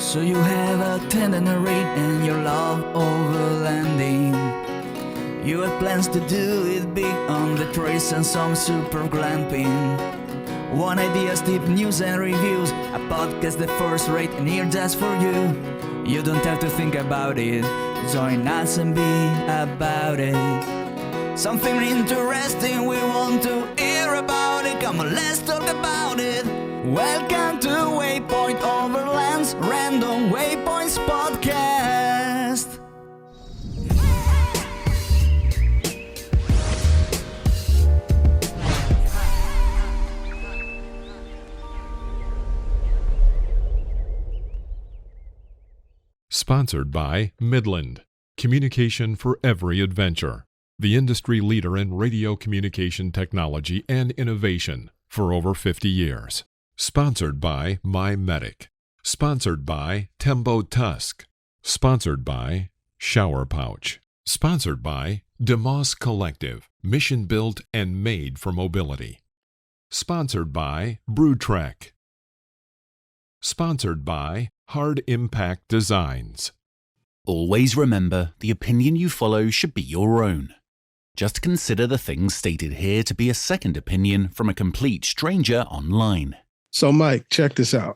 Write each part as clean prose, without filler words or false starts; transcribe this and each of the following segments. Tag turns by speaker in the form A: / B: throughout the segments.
A: So you have a tender rate and you love overlanding. You have plans to do it big on the trace and some super glamping. One ideas, deep news and reviews, a podcast the first rate and here just for you. You don't have to think about it, join us and be about it. Something interesting we want to hear about it, come on let's talk about it. Welcome to Waypoint Overland's Random Waypoints Podcast.
B: Sponsored by Midland, communication for every adventure, the industry leader in radio communication technology and innovation for over 50 years. Sponsored by MyMedic. Sponsored by Tembo Tusk. Sponsored by Shower Pouch. Sponsored by DMOS Collective, mission built and made for mobility. Sponsored by BrewTrek. Sponsored by Hard Impact Designs.
C: Always remember, the opinion you follow should be your own. Just consider the things stated here to be a second opinion from a complete stranger online.
D: So, Mike, check this out.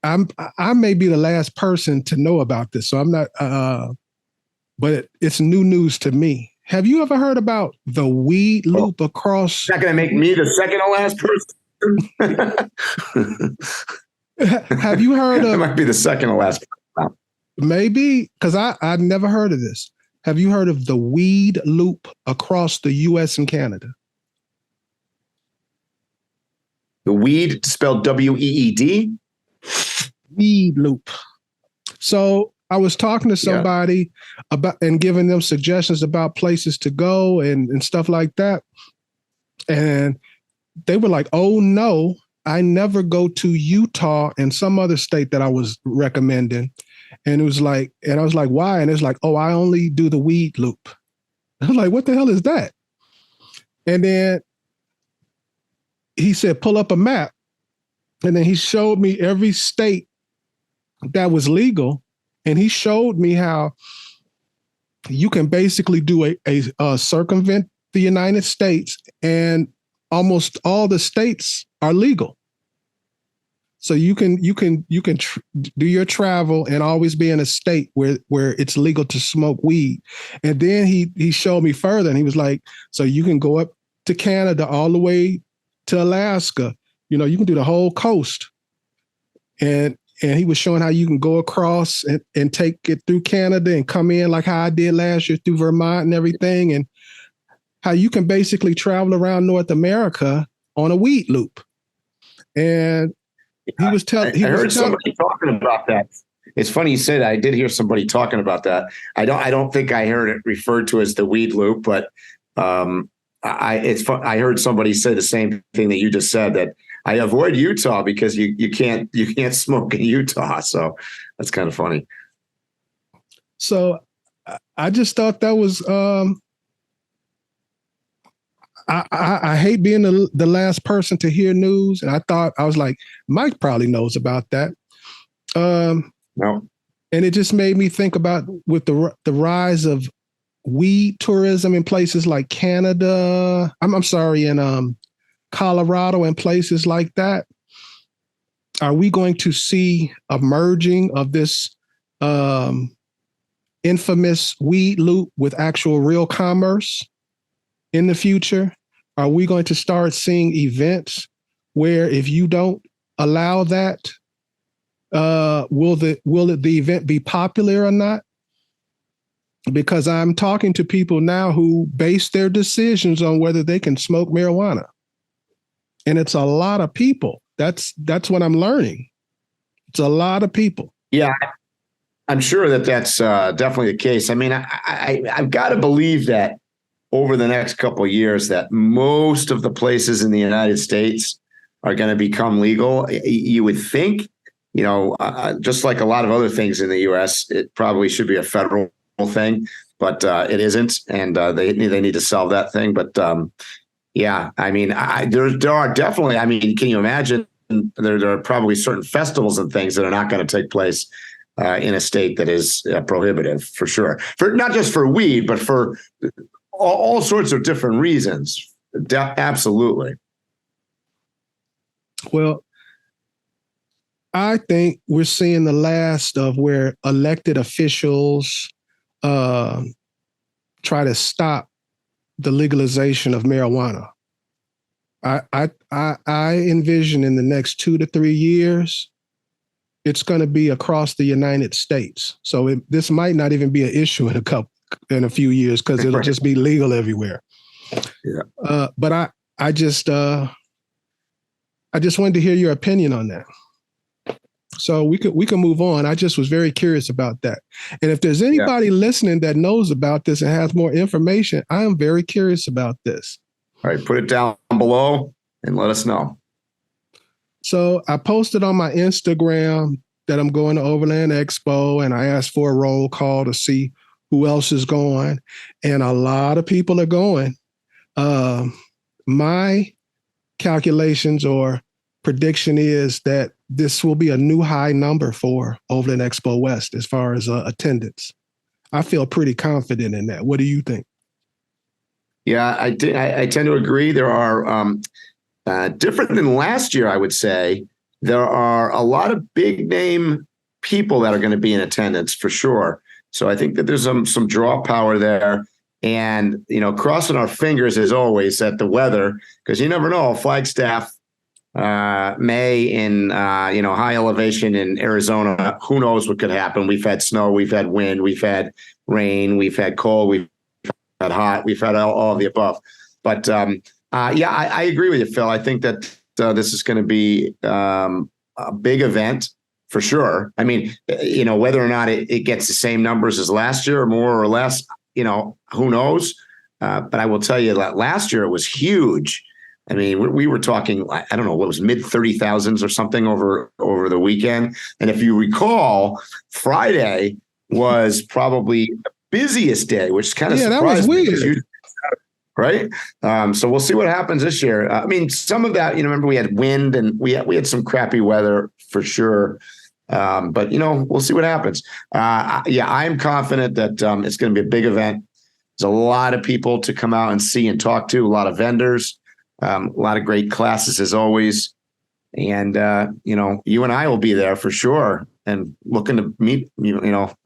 D: I may be the last person to know about this, so I'm not. But it's new news to me. Have you ever heard about the weed loop across?
E: It's not going to make me the second to last person.
D: Have you heard of?
E: I might be the second to last.
D: Maybe, because I've never heard of this. Have you heard of the weed loop across the U.S. and Canada?
E: The weed spelled W-E-E-D?
D: Weed loop. So I was talking to somebody about and giving them suggestions about places to go and stuff like that. And they were like, oh no, I never go to Utah and some other state that I was recommending. And it was like, and I was like, why? And it's like, oh, I only do the weed loop. I was like, what the hell is that? And then he said, pull up a map. And then he showed me every state that was legal. And he showed me how you can basically do a circumvent the United States, and almost all the states are legal. So you can do your travel and always be in a state where it's legal to smoke weed. And then he showed me further, and he was like, so you can go up to Canada all the way to Alaska. You know, you can do the whole coast. And he was showing how you can go across and take it through Canada and come in like how I did last year through Vermont and everything, and how you can basically travel around North America on a weed loop. And he was telling. I
E: heard somebody talking about that. It's funny you say that. I did hear somebody talking about that. I don't think I heard it referred to as the weed loop, but I heard somebody say the same thing that you just said, that I avoid Utah because you can't smoke in Utah. So that's kind of funny.
D: So I just thought that was I hate being the last person to hear news. And I was like, Mike probably knows about that.
E: No. And
D: it just made me think about with the rise of weed tourism in places like Canada. I'm sorry, in Colorado and places like that. Are we going to see a merging of this infamous weed loop with actual real commerce in the future? Are we going to start seeing events where if you don't allow that, will the event be popular or not? Because I'm talking to people now who base their decisions on whether they can smoke marijuana. And it's a lot of people. That's what I'm learning. It's a lot of people.
E: Yeah, I'm sure that's definitely the case. I mean, I've got to believe that over the next couple of years that most of the places in the United States are going to become legal. You would think, just like a lot of other things in the U.S., it probably should be a federal thing, but it isn't, and they need to solve that thing. But yeah, I mean, there are definitely. I mean, can you imagine there are probably certain festivals and things that are not going to take place in a state that is prohibitive, for sure. For not just for weed, but for all sorts of different reasons. Absolutely.
D: Well, I think we're seeing the last of where elected officials try to stop the legalization of marijuana. I envision in the next 2 to 3 years, it's going to be across the United States. So this might not even be an issue in a few years because it'll just be legal everywhere.
E: Yeah.
D: But I just wanted to hear your opinion on that. So we can move on. I just was very curious about that. And if there's anybody listening that knows about this and has more information, I am very curious about this.
E: All right, put it down below and let us know.
D: So I posted on my Instagram that I'm going to Overland Expo, and I asked for a roll call to see who else is going. And a lot of people are going. My calculations or prediction is that this will be a new high number for Overland Expo West as far as attendance. I feel pretty confident in that. What do you think?
E: Yeah, I tend to agree. There are different than last year, I would say. There are a lot of big name people that are going to be in attendance for sure. So I think that there's some draw power there. And, crossing our fingers as always that the weather, because you never know, Flagstaff, May in, high elevation in Arizona, who knows what could happen. We've had snow, we've had wind, we've had rain, we've had cold, we've had hot, we've had all of the above. But I agree with you, Phil. I think that this is going to be a big event for sure. I mean, whether or not it gets the same numbers as last year or more or less, who knows? But I will tell you that last year it was huge. I mean, we were talking, I don't know, what was mid 30,000s or something over the weekend. And if you recall, Friday was probably the busiest day, which kind of surprised me. That was weird. Right? So we'll see what happens this year. I mean, some of that, remember we had wind and we had some crappy weather for sure. But, we'll see what happens. I'm confident that it's going to be a big event. There's a lot of people to come out and see and talk to, a lot of vendors, a lot of great classes as always. And, you and I will be there for sure and looking to meet,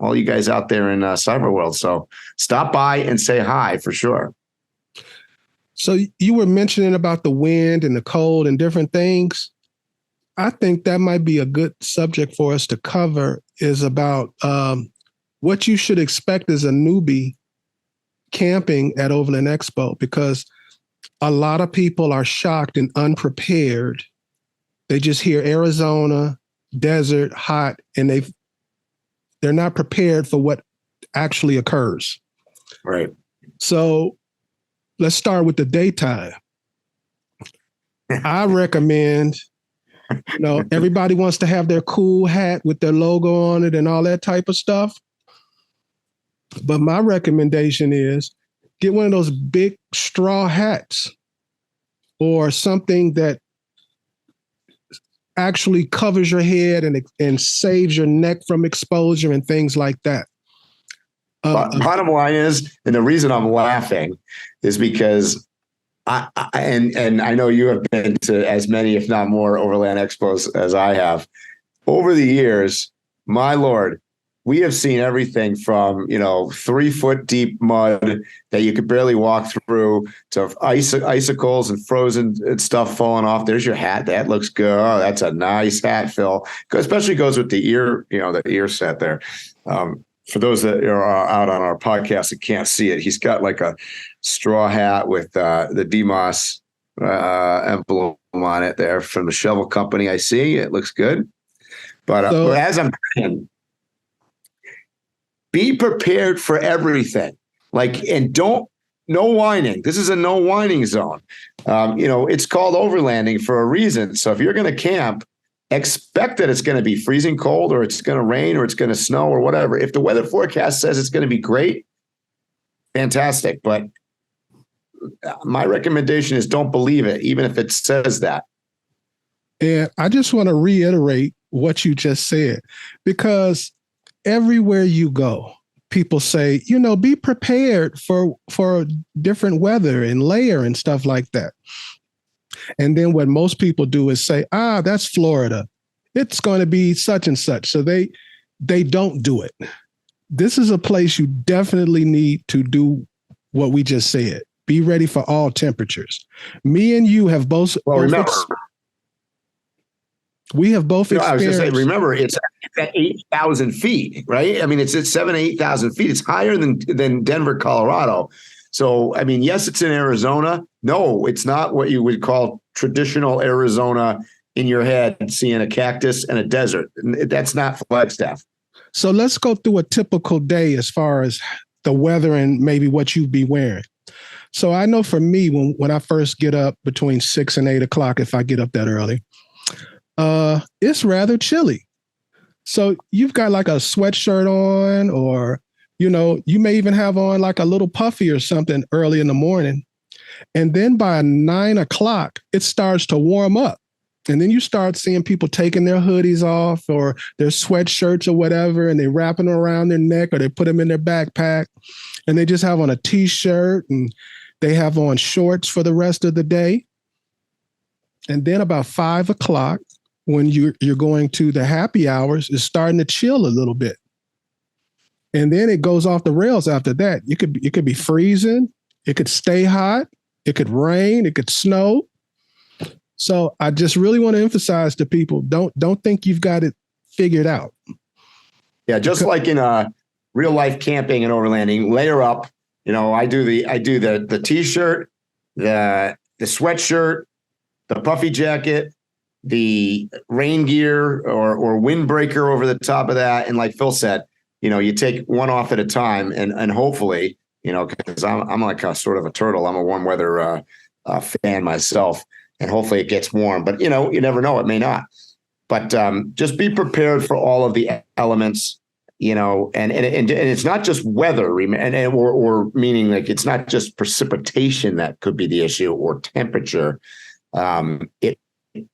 E: all you guys out there in cyber world. So stop by and say hi for sure.
D: So you were mentioning about the wind and the cold and different things. I think that might be a good subject for us to cover is about what you should expect as a newbie camping at Overland Expo, because a lot of people are shocked and unprepared. They just hear Arizona, desert, hot, and they're not prepared for what actually occurs.
E: Right.
D: So let's start with the daytime. I recommend, everybody wants to have their cool hat with their logo on it and all that type of stuff. But my recommendation is get one of those big straw hats or something that actually covers your head and saves your neck from exposure and things like that.
E: Bottom line is, and the reason I'm laughing is because I know you have been to as many, if not more, Overland Expos as I have. Over the years, my Lord, we have seen everything from 3-foot deep mud that you could barely walk through to icicles and frozen stuff falling off. There's your hat. That looks good. Oh, that's a nice hat, Phil. Especially goes with the ear, the ear set there. For those that are out on our podcast and can't see it, he's got like a straw hat with the DMOS emblem on it there from the Shovel Company. I see it looks good. But as I'm saying, be prepared for everything. No whining. This is a no whining zone. It's called overlanding for a reason. So if you're going to camp, expect that it's going to be freezing cold or it's going to rain or it's going to snow or whatever. If the weather forecast says it's going to be great, fantastic. But my recommendation is don't believe it, even if it says that.
D: And I just want to reiterate what you just said, because everywhere you go, people say, be prepared for different weather and layer and stuff like that. And then what most people do is say, that's Florida. It's going to be such and such. So they don't do it. This is a place you definitely need to do what we just said. Be ready for all temperatures. Me and you have both.
E: Remember,
D: we have both experienced. I was going to say,
E: remember, it's at 8,000 feet, right? I mean, it's at 7,000 to 8,000 feet. It's higher than Denver, Colorado. So, I mean, yes, it's in Arizona. No, it's not what you would call traditional Arizona in your head, seeing a cactus and a desert. That's not Flagstaff.
D: So let's go through a typical day as far as the weather and maybe what you'd be wearing. So I know for me, when I first get up between 6 and 8 o'clock, if I get up that early, it's rather chilly. So you've got like a sweatshirt on, or, you may even have on like a little puffy or something early in the morning. And then by 9 o'clock, it starts to warm up. And then you start seeing people taking their hoodies off or their sweatshirts or whatever, and they wrap them around their neck or they put them in their backpack, and they just have on a t-shirt and they have on shorts for the rest of the day. And then about 5 o'clock, when you're going to the happy hours, it's starting to chill a little bit. And then it goes off the rails after that. It could be freezing. It could stay hot. It could rain. It could snow. So I just really want to emphasize to people, don't think you've got it figured out.
E: Yeah, just like in real life camping and overlanding, layer up. I do the t-shirt, the sweatshirt, the puffy jacket, the rain gear or windbreaker over the top of that. And like Phil said, you take one off at a time, and hopefully, because I'm like a sort of a turtle. I'm a warm weather fan myself. And hopefully it gets warm, but you never know, it may not. But just be prepared for all of the elements, and it's not just weather, or meaning like it's not just precipitation that could be the issue or temperature. It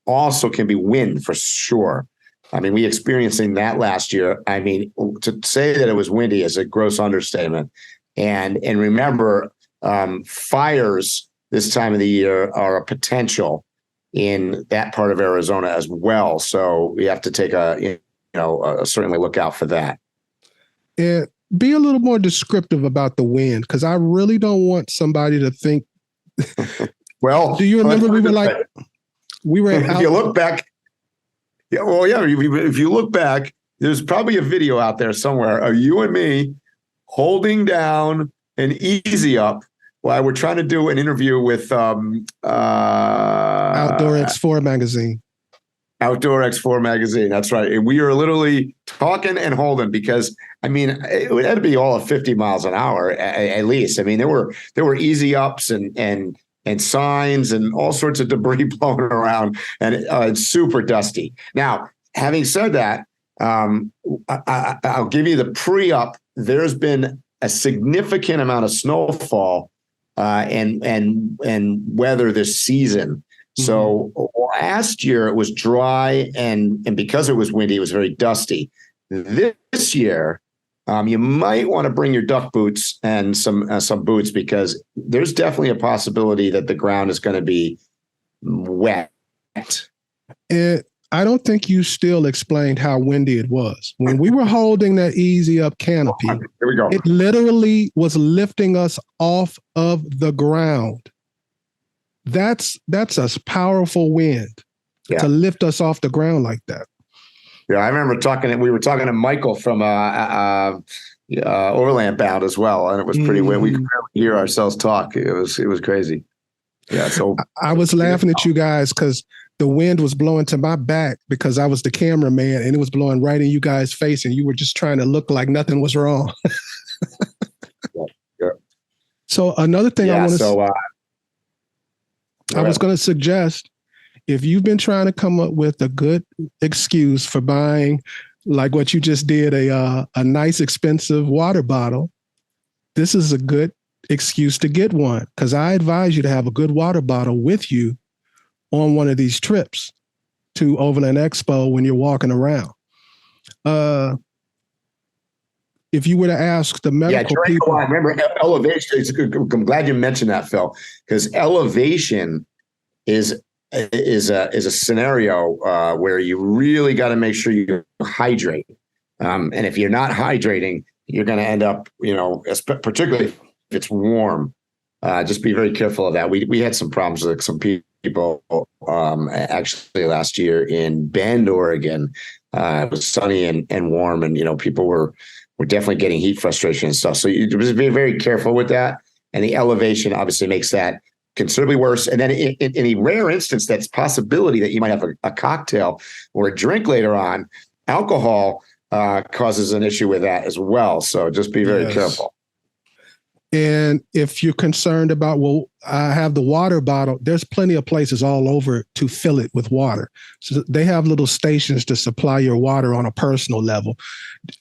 E: also can be wind for sure. I mean, we experiencing that last year. I mean, to say that it was windy is a gross understatement. And remember, fires this time of the year are a potential in that part of Arizona as well. So we have to take certainly look out for that.
D: And be a little more descriptive about the wind, because I really don't want somebody to think.
E: Well,
D: do you remember we were
E: if you look back? Yeah, well, yeah. If you look back, there's probably a video out there somewhere of you and me holding down an easy up while we're trying to do an interview with
D: Outdoor X4 magazine.
E: Outdoor X4 magazine. That's right. And we are literally talking and holding because, I mean, it had to be all at 50 miles an hour at least. I mean, there were easy ups and signs and all sorts of debris blowing around, and it's super dusty. Now, having said that, I'll give you the pre-up. There's been a significant amount of snowfall and weather this season. So last year it was dry and because it was windy, it was very dusty. This year, you might want to bring your duck boots and some boots, because there's definitely a possibility that the ground is going to be wet.
D: I don't think you still explained how windy it was. When we were holding that easy up canopy,
E: here we go.
D: It literally was lifting us off of the ground. That's a powerful wind to lift us off the ground like that.
E: Yeah, I remember we were talking to Michael from Overland Bound as well, and it was pretty weird. We could barely hear ourselves talk. It was crazy. Yeah, so
D: I was laughing at you guys because the wind was blowing to my back because I was the cameraman, and it was blowing right in you guys' face, and you were just trying to look like nothing was wrong.
E: Yeah.
D: So another thing I was going to suggest, if you've been trying to come up with a good excuse for buying, like what you just did, a nice expensive water bottle, this is a good excuse to get one, because I advise you to have a good water bottle with you on one of these trips. to Overland Expo when you're walking around. If you were to ask the medical people,
E: remember elevation. I'm glad you mentioned that, Phil, because elevation is a scenario where you really got to make sure you hydrate. And if you're not hydrating, you're going to end up, particularly if it's warm. Just be very careful of that. We had some problems with some people actually last year in Bend, Oregon. It was sunny and warm, and people were definitely getting heat frustration and stuff. So you just be very careful with that. And the elevation obviously makes that considerably worse. And then in a rare instance, that's possibility that you might have a cocktail or a drink later on. Alcohol causes an issue with that as well. So just be very careful.
D: And if you're concerned about, well, I have the water bottle, there's plenty of places all over to fill it with water. So they have little stations to supply your water on a personal level.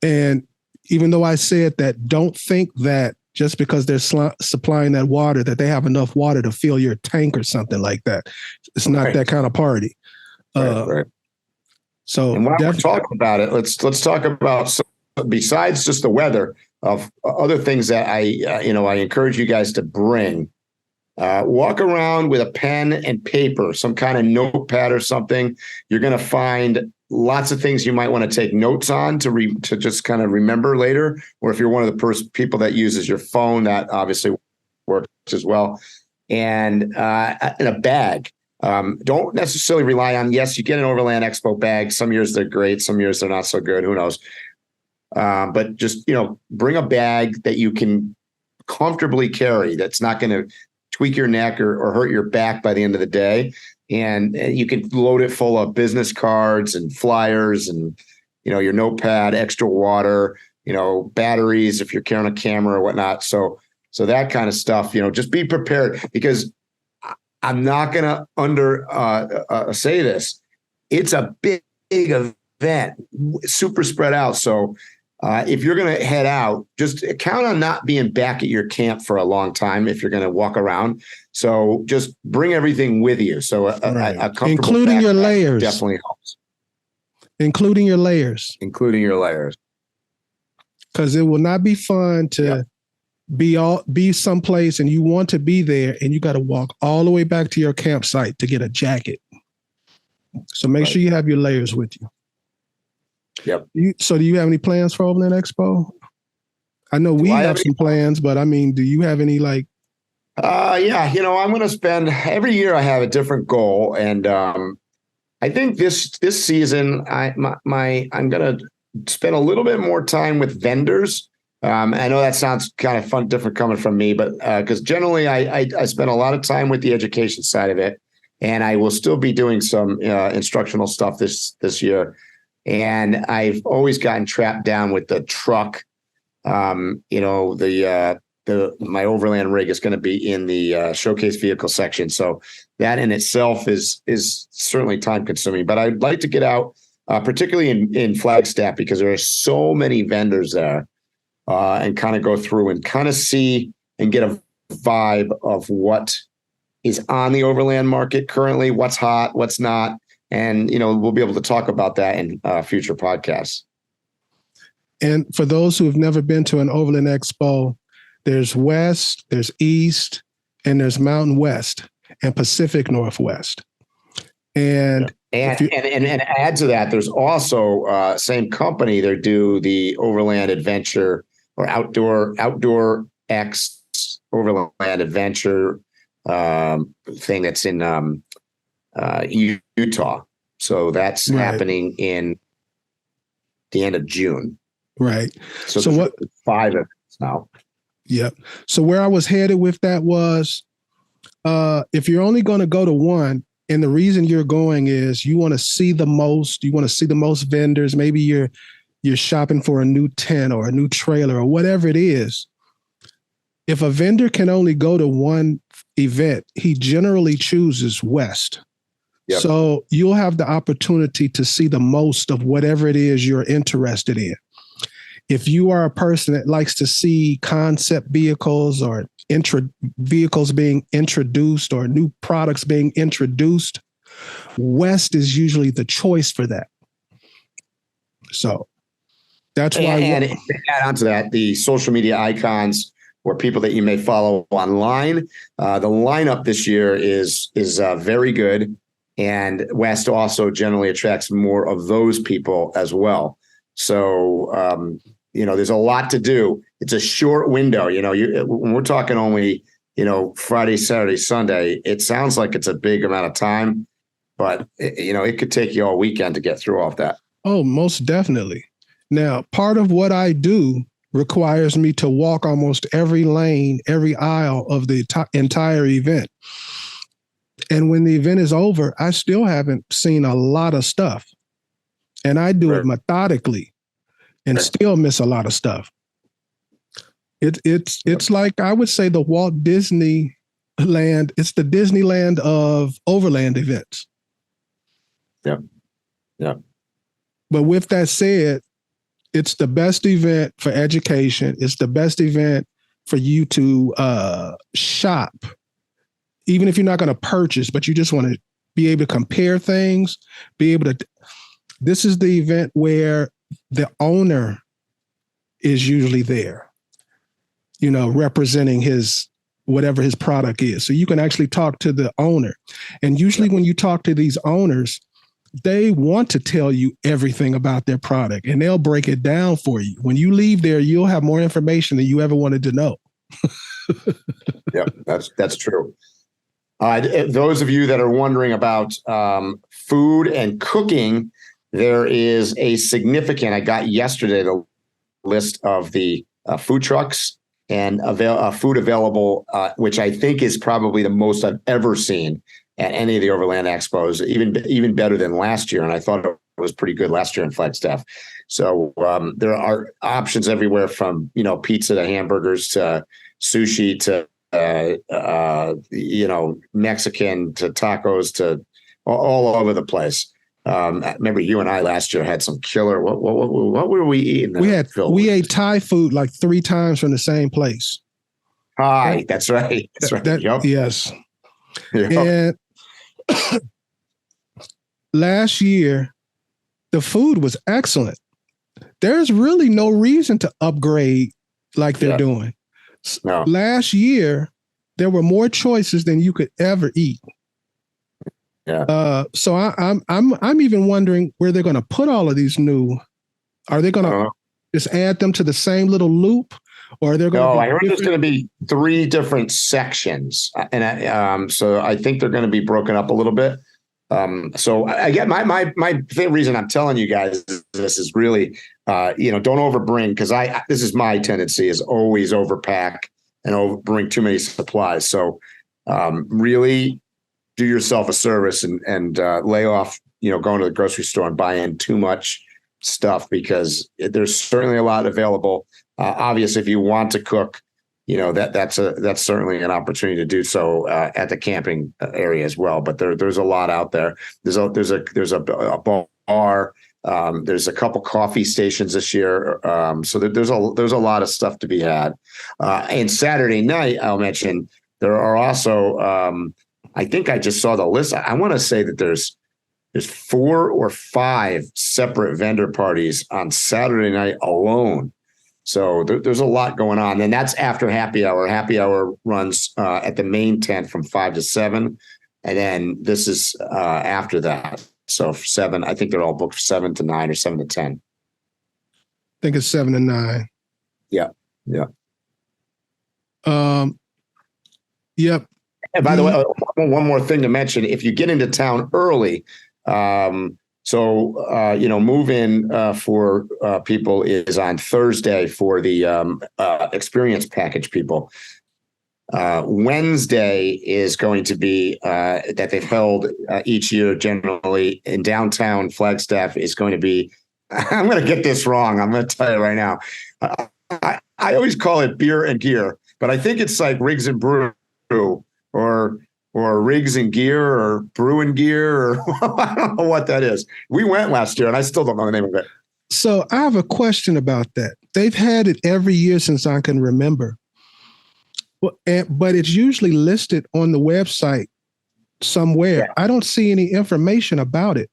D: And even though I said that, don't think that just because they're supplying that water, that they have enough water to fill your tank or something like that. It's not that kind of party.
E: Right.
D: So,
E: and while we're talking about it, let's talk about, besides just the weather, of other things that I encourage you guys to bring. Walk around with a pen and paper, some kind of notepad or something. You're going to find lots of things you might want to take notes on to just kind of remember later. Or if you're one of the people that uses your phone, that obviously works as well. And in a bag. Don't necessarily rely on, yes, you get an Overland Expo bag. Some years they're great. Some years they're not so good. Who knows? But just, bring a bag that you can comfortably carry. That's not going to tweak your neck or hurt your back by the end of the day. And you can load it full of business cards and flyers and, your notepad, extra water, batteries if you're carrying a camera or whatnot. So that kind of stuff, just be prepared, because I'm not going to say this. It's a big event, super spread out. So if you're going to head out, just count on not being back at your camp for a long time if you're going to walk around. So just bring everything with you. So a comfortable
D: including your layers
E: definitely helps.
D: Including your layers. Because it will not be fun to be someplace and you want to be there and you got to walk all the way back to your campsite to get a jacket. So make sure you have your layers with you.
E: Yep.
D: So do you have any plans for Overland Expo? I know we have some plans, but I mean, do you have any I'm going to spend every year. I have a different goal. And I think this season, I'm going to spend a little bit more time with vendors. I know that sounds kind of fun, different coming from me, but because generally I spend a lot of time with the education side of it, and I will still be doing some instructional stuff this year. And I've always gotten trapped down with the truck. My Overland rig is going to be in the showcase vehicle section. So that in itself is certainly time consuming, but I'd like to get out, particularly in Flagstaff, because there are so many vendors there, and kind of go through and kind of see and get a vibe of what is on the Overland market currently, what's hot, what's not. And, we'll be able to talk about that in future podcasts. And for those who have never been to an Overland Expo, there's West, there's East, and there's Mountain West and Pacific Northwest. And add to that, there's also same company. They do the Overland Adventure or Outdoor X Overland Adventure thing that's in Utah. So that's happening in the end of June. Right.
E: So what? 5 of it now.
D: Yep. So where I was headed with that was, if you're only going to go to one, and the reason you're going is you want to see the most vendors. Maybe you're shopping for a new tent or a new trailer or whatever it is. If a vendor can only go to one event, he generally chooses West. Yep. So you'll have the opportunity to see the most of whatever it is you're interested in. If you are a person that likes to see concept vehicles or vehicles being introduced or new products being introduced, West is usually the choice for that. So that's why.
E: And to add on to that, the social media icons or people that you may follow online, the lineup this year is very good. And West also generally attracts more of those people as well. So, there's a lot to do. It's a short window. When we're talking only, Friday, Saturday, Sunday, it sounds like it's a big amount of time, but it could take you all weekend to get through all of that.
D: Oh, most definitely. Now, part of what I do requires me to walk almost every lane, every aisle of the entire event. And when the event is over, I still haven't seen a lot of stuff. And I do it methodically and still miss a lot of stuff. It's like, I would say the Walt Disney Land, it's the Disneyland of Overland events.
E: Yeah. Yeah.
D: But with that said, it's the best event for education. It's the best event for you to shop. Even if you're not going to purchase, but you just want to be able to compare things, this is the event where the owner is usually there, representing whatever his product is. So you can actually talk to the owner. And usually when you talk to these owners, they want to tell you everything about their product and they'll break it down for you. When you leave there, you'll have more information than you ever wanted to know.
E: Yeah, that's true. Those of you that are wondering about food and cooking, there is a significant, I got yesterday the list of the food trucks and food available, which I think is probably the most I've ever seen at any of the Overland Expos, even better than last year. And I thought it was pretty good last year in Flagstaff. So there are options everywhere from, pizza to hamburgers to sushi to, Mexican to tacos to all over the place. I remember you and I last year had some killer. What were we eating?
D: We ate Thai food like 3 times from the same place.
E: Hi, that's right. That's right. Yep.
D: Yes.
E: Yep.
D: And last year, the food was excellent. There's really no reason to upgrade like they're doing. No. Last year, there were more choices than you could ever eat.
E: Yeah.
D: So I'm even wondering where they're going to put all of these new. Are they going to just add them to the same little loop, or are they going?
E: No, I heard there's going to be 3 different sections, and so I think they're going to be broken up a little bit. So I get my reason I'm telling you guys this is really, don't overbring, because this is my tendency, is always overpack and bring too many supplies. So really do yourself a service and lay off, going to the grocery store and buying too much stuff, because there's certainly a lot available. Obviously, if you want to cook, that's certainly an opportunity to do so at the camping area as well. But there's a lot out there. There's a bar. There's a couple coffee stations this year. So there's a lot of stuff to be had. And Saturday night, I'll mention, there are also, I think I just saw the list. I want to say that there's 4 or 5 separate vendor parties on Saturday night alone. So there's a lot going on. And that's after happy hour. Happy hour runs at the main tent from 5 to 7. And then this is after that. So 7, I think they're all booked 7 to 9 or 7 to 10.
D: I think it's 7 to 9.
E: Yeah. Yeah.
D: Yep.
E: And by the way, one more thing to mention: if you get into town early, move in for people is on Thursday for the experience package people. Wednesday is going to be that they've held each year generally in downtown Flagstaff is going to be. I'm going to get this wrong. I'm going to tell you right now. I always call it beer and gear, but I think it's like Rigs and Brew or Rigs and Gear or Brew and Gear, or I don't know what that is. We went last year and I still don't know the name of it.
D: So I have a question about that. They've had it every year since I can remember. But it's usually listed on the website somewhere.
E: Yeah.
D: I don't see any information about it.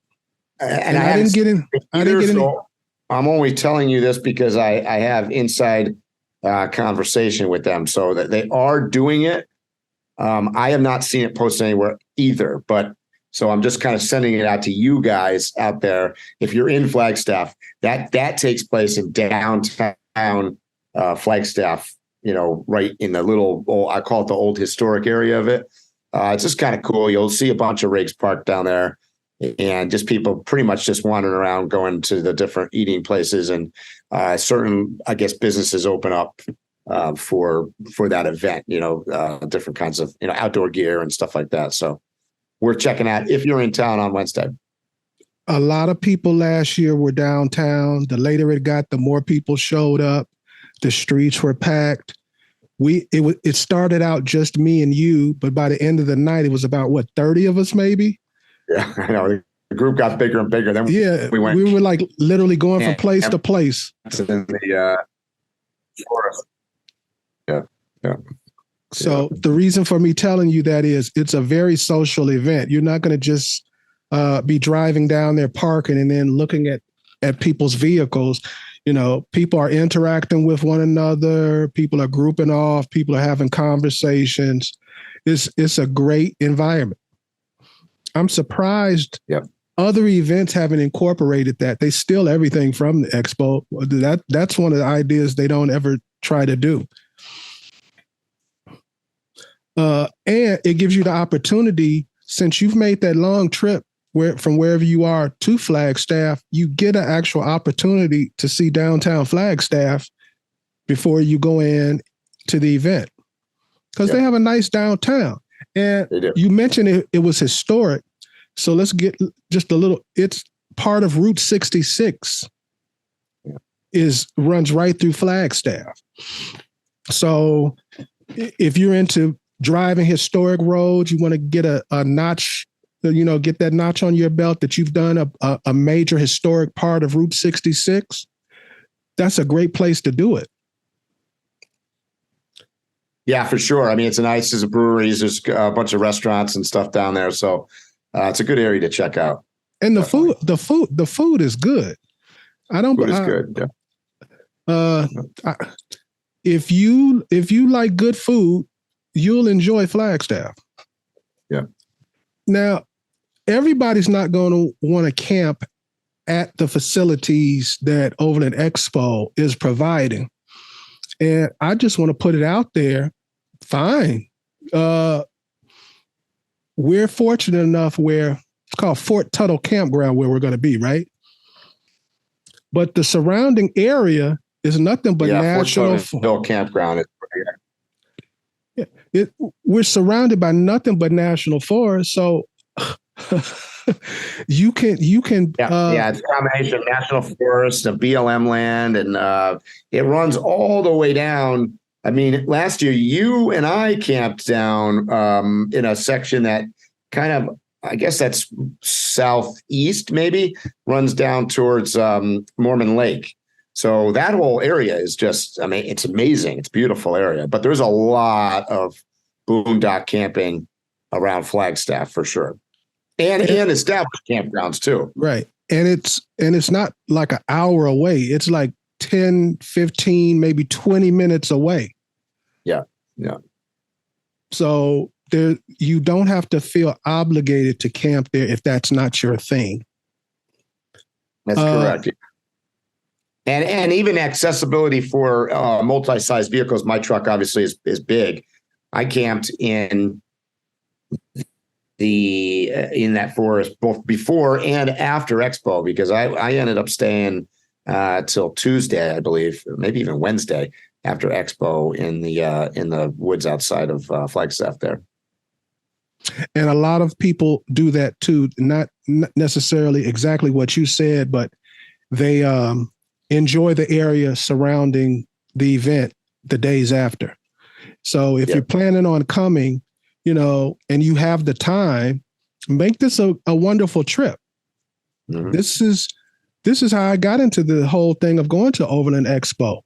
E: And
D: I didn't get in. I didn't get any.
E: I'm only telling you this because I have inside conversation with them, so that they are doing it. I have not seen it posted anywhere either, but so I'm just kind of sending it out to you guys out there. If you're in Flagstaff, that takes place in downtown Flagstaff, right in the little, I call it the old historic area of it. It's just kind of cool. You'll see a bunch of rigs parked down there and just people pretty much just wandering around, going to the different eating places, and certain, I guess, businesses open up for that event, different kinds of, outdoor gear and stuff like that. So we're checking out if you're in town on Wednesday.
D: A lot of people last year were downtown. The later it got, the more people showed up. The streets were packed. It started out just me and you, but by the end of the night, it was about 30 of us maybe. Yeah,
E: I know. The group got bigger and bigger. Then
D: we were like literally going from place to place.
E: In the forest. Yeah.
D: So the reason for me telling you that is it's a very social event. You're not going to just be driving down there, parking, and then looking at people's vehicles. People are interacting with one another. People are grouping off. People are having conversations. It's a great environment. I'm surprised other events haven't incorporated that. They steal everything from the expo. That's one of the ideas they don't ever try to do. And it gives you the opportunity, since you've made that long trip from wherever you are to Flagstaff, you get an actual opportunity to see downtown Flagstaff before you go in to the event, because they have a nice downtown. And you mentioned it was historic. So let's get just a little, it's part of Route 66 runs right through Flagstaff. So if you're into driving historic roads, you want to get a notch, get that notch on your belt that you've done a major historic part of Route 66, that's a great place to do it.
E: Yeah, for sure. I mean, it's nice. There's breweries, there's a bunch of restaurants and stuff down there. So it's a good area to check out.
D: And the food is good. Food is good. Yeah. If you like good food, you'll enjoy Flagstaff.
E: Yeah.
D: Now, everybody's not going to want to camp at the facilities that Overland Expo is providing. And I just want to put it out there. Fine. We're fortunate enough where it's called Fort Tuttle Campground where we're going to be, right? But the surrounding area is nothing but national.
E: Fort Tuttle Campground.
D: We're surrounded by nothing but national forest. So you can.
E: It's a combination of national forest, of BLM land, and it runs all the way down. I mean, last year you and I camped down in a section that kind of, I guess that's southeast, maybe runs down towards Mormon Lake. So that whole area is just, I mean, it's amazing. It's a beautiful area, but there's a lot of boondock camping around Flagstaff for sure. And established campgrounds too.
D: Right. And it's not like an hour away. It's like 10, 15, maybe 20 minutes away.
E: Yeah. Yeah.
D: So you don't have to feel obligated to camp there if that's not your thing.
E: That's correct. And even accessibility for multi-size vehicles. My truck obviously is big. I camped in that forest both before and after Expo, because I ended up staying till Tuesday, I believe, maybe even Wednesday after Expo in the woods outside of Flagstaff there.
D: And a lot of people do that too, not necessarily exactly what you said, but they enjoy the area surrounding the event the days after. So if you're planning on coming, and you have the time, make this a wonderful trip. Mm-hmm. This is how I got into the whole thing of going to Overland Expo.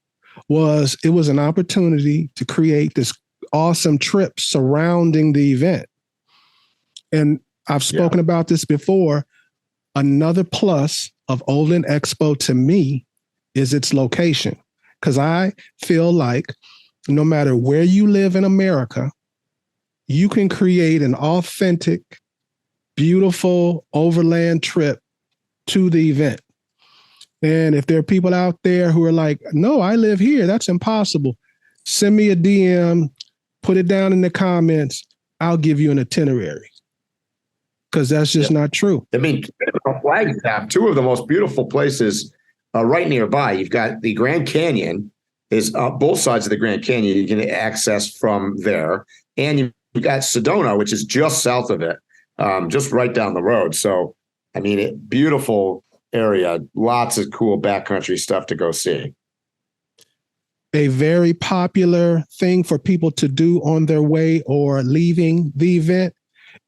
D: It was an opportunity to create this awesome trip surrounding the event. And I've spoken about this before. Another plus of Overland Expo to me is its location. Because I feel like no matter where you live in America, you can create an authentic, beautiful overland trip to the event. And if there are people out there who are like, no, I live here, that's impossible, send me a DM, put it down in the comments. I'll give you an itinerary. Because that's just not true.
E: I mean, Flagstaff, two of the most beautiful places right nearby. You've got the Grand Canyon, is both sides of the Grand Canyon you can access from there. And you've got Sedona, which is just south of it, just right down the road. So, I mean, beautiful area, lots of cool backcountry stuff to go see.
D: A very popular thing for people to do on their way or leaving the event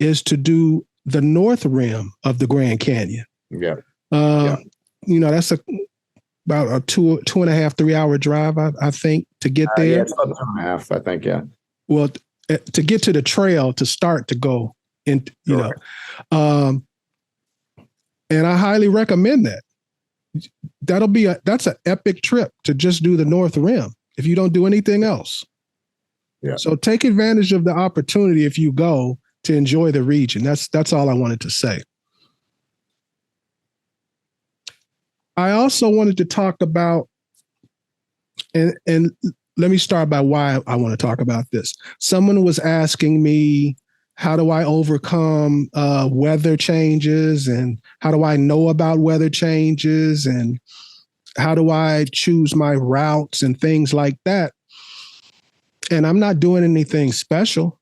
D: is to do the north rim of the Grand Canyon.
E: Yeah.
D: You know, that's about a 2.5, 3 hour drive, I think, to get there.
E: Yeah, it's about 2.5, I think, yeah.
D: Well, to get to the trail to start to go in, you know. And I highly recommend that. That's an epic trip to just do the north rim if you don't do anything else.
E: Yeah.
D: So take advantage of the opportunity if you go to enjoy the region. That's all I wanted to say. I also wanted to talk about, and let me start by why I want to talk about this. Someone was asking me, how do I overcome weather changes, and how do I know about weather changes, and how do I choose my routes and things like that? And I'm not doing anything special.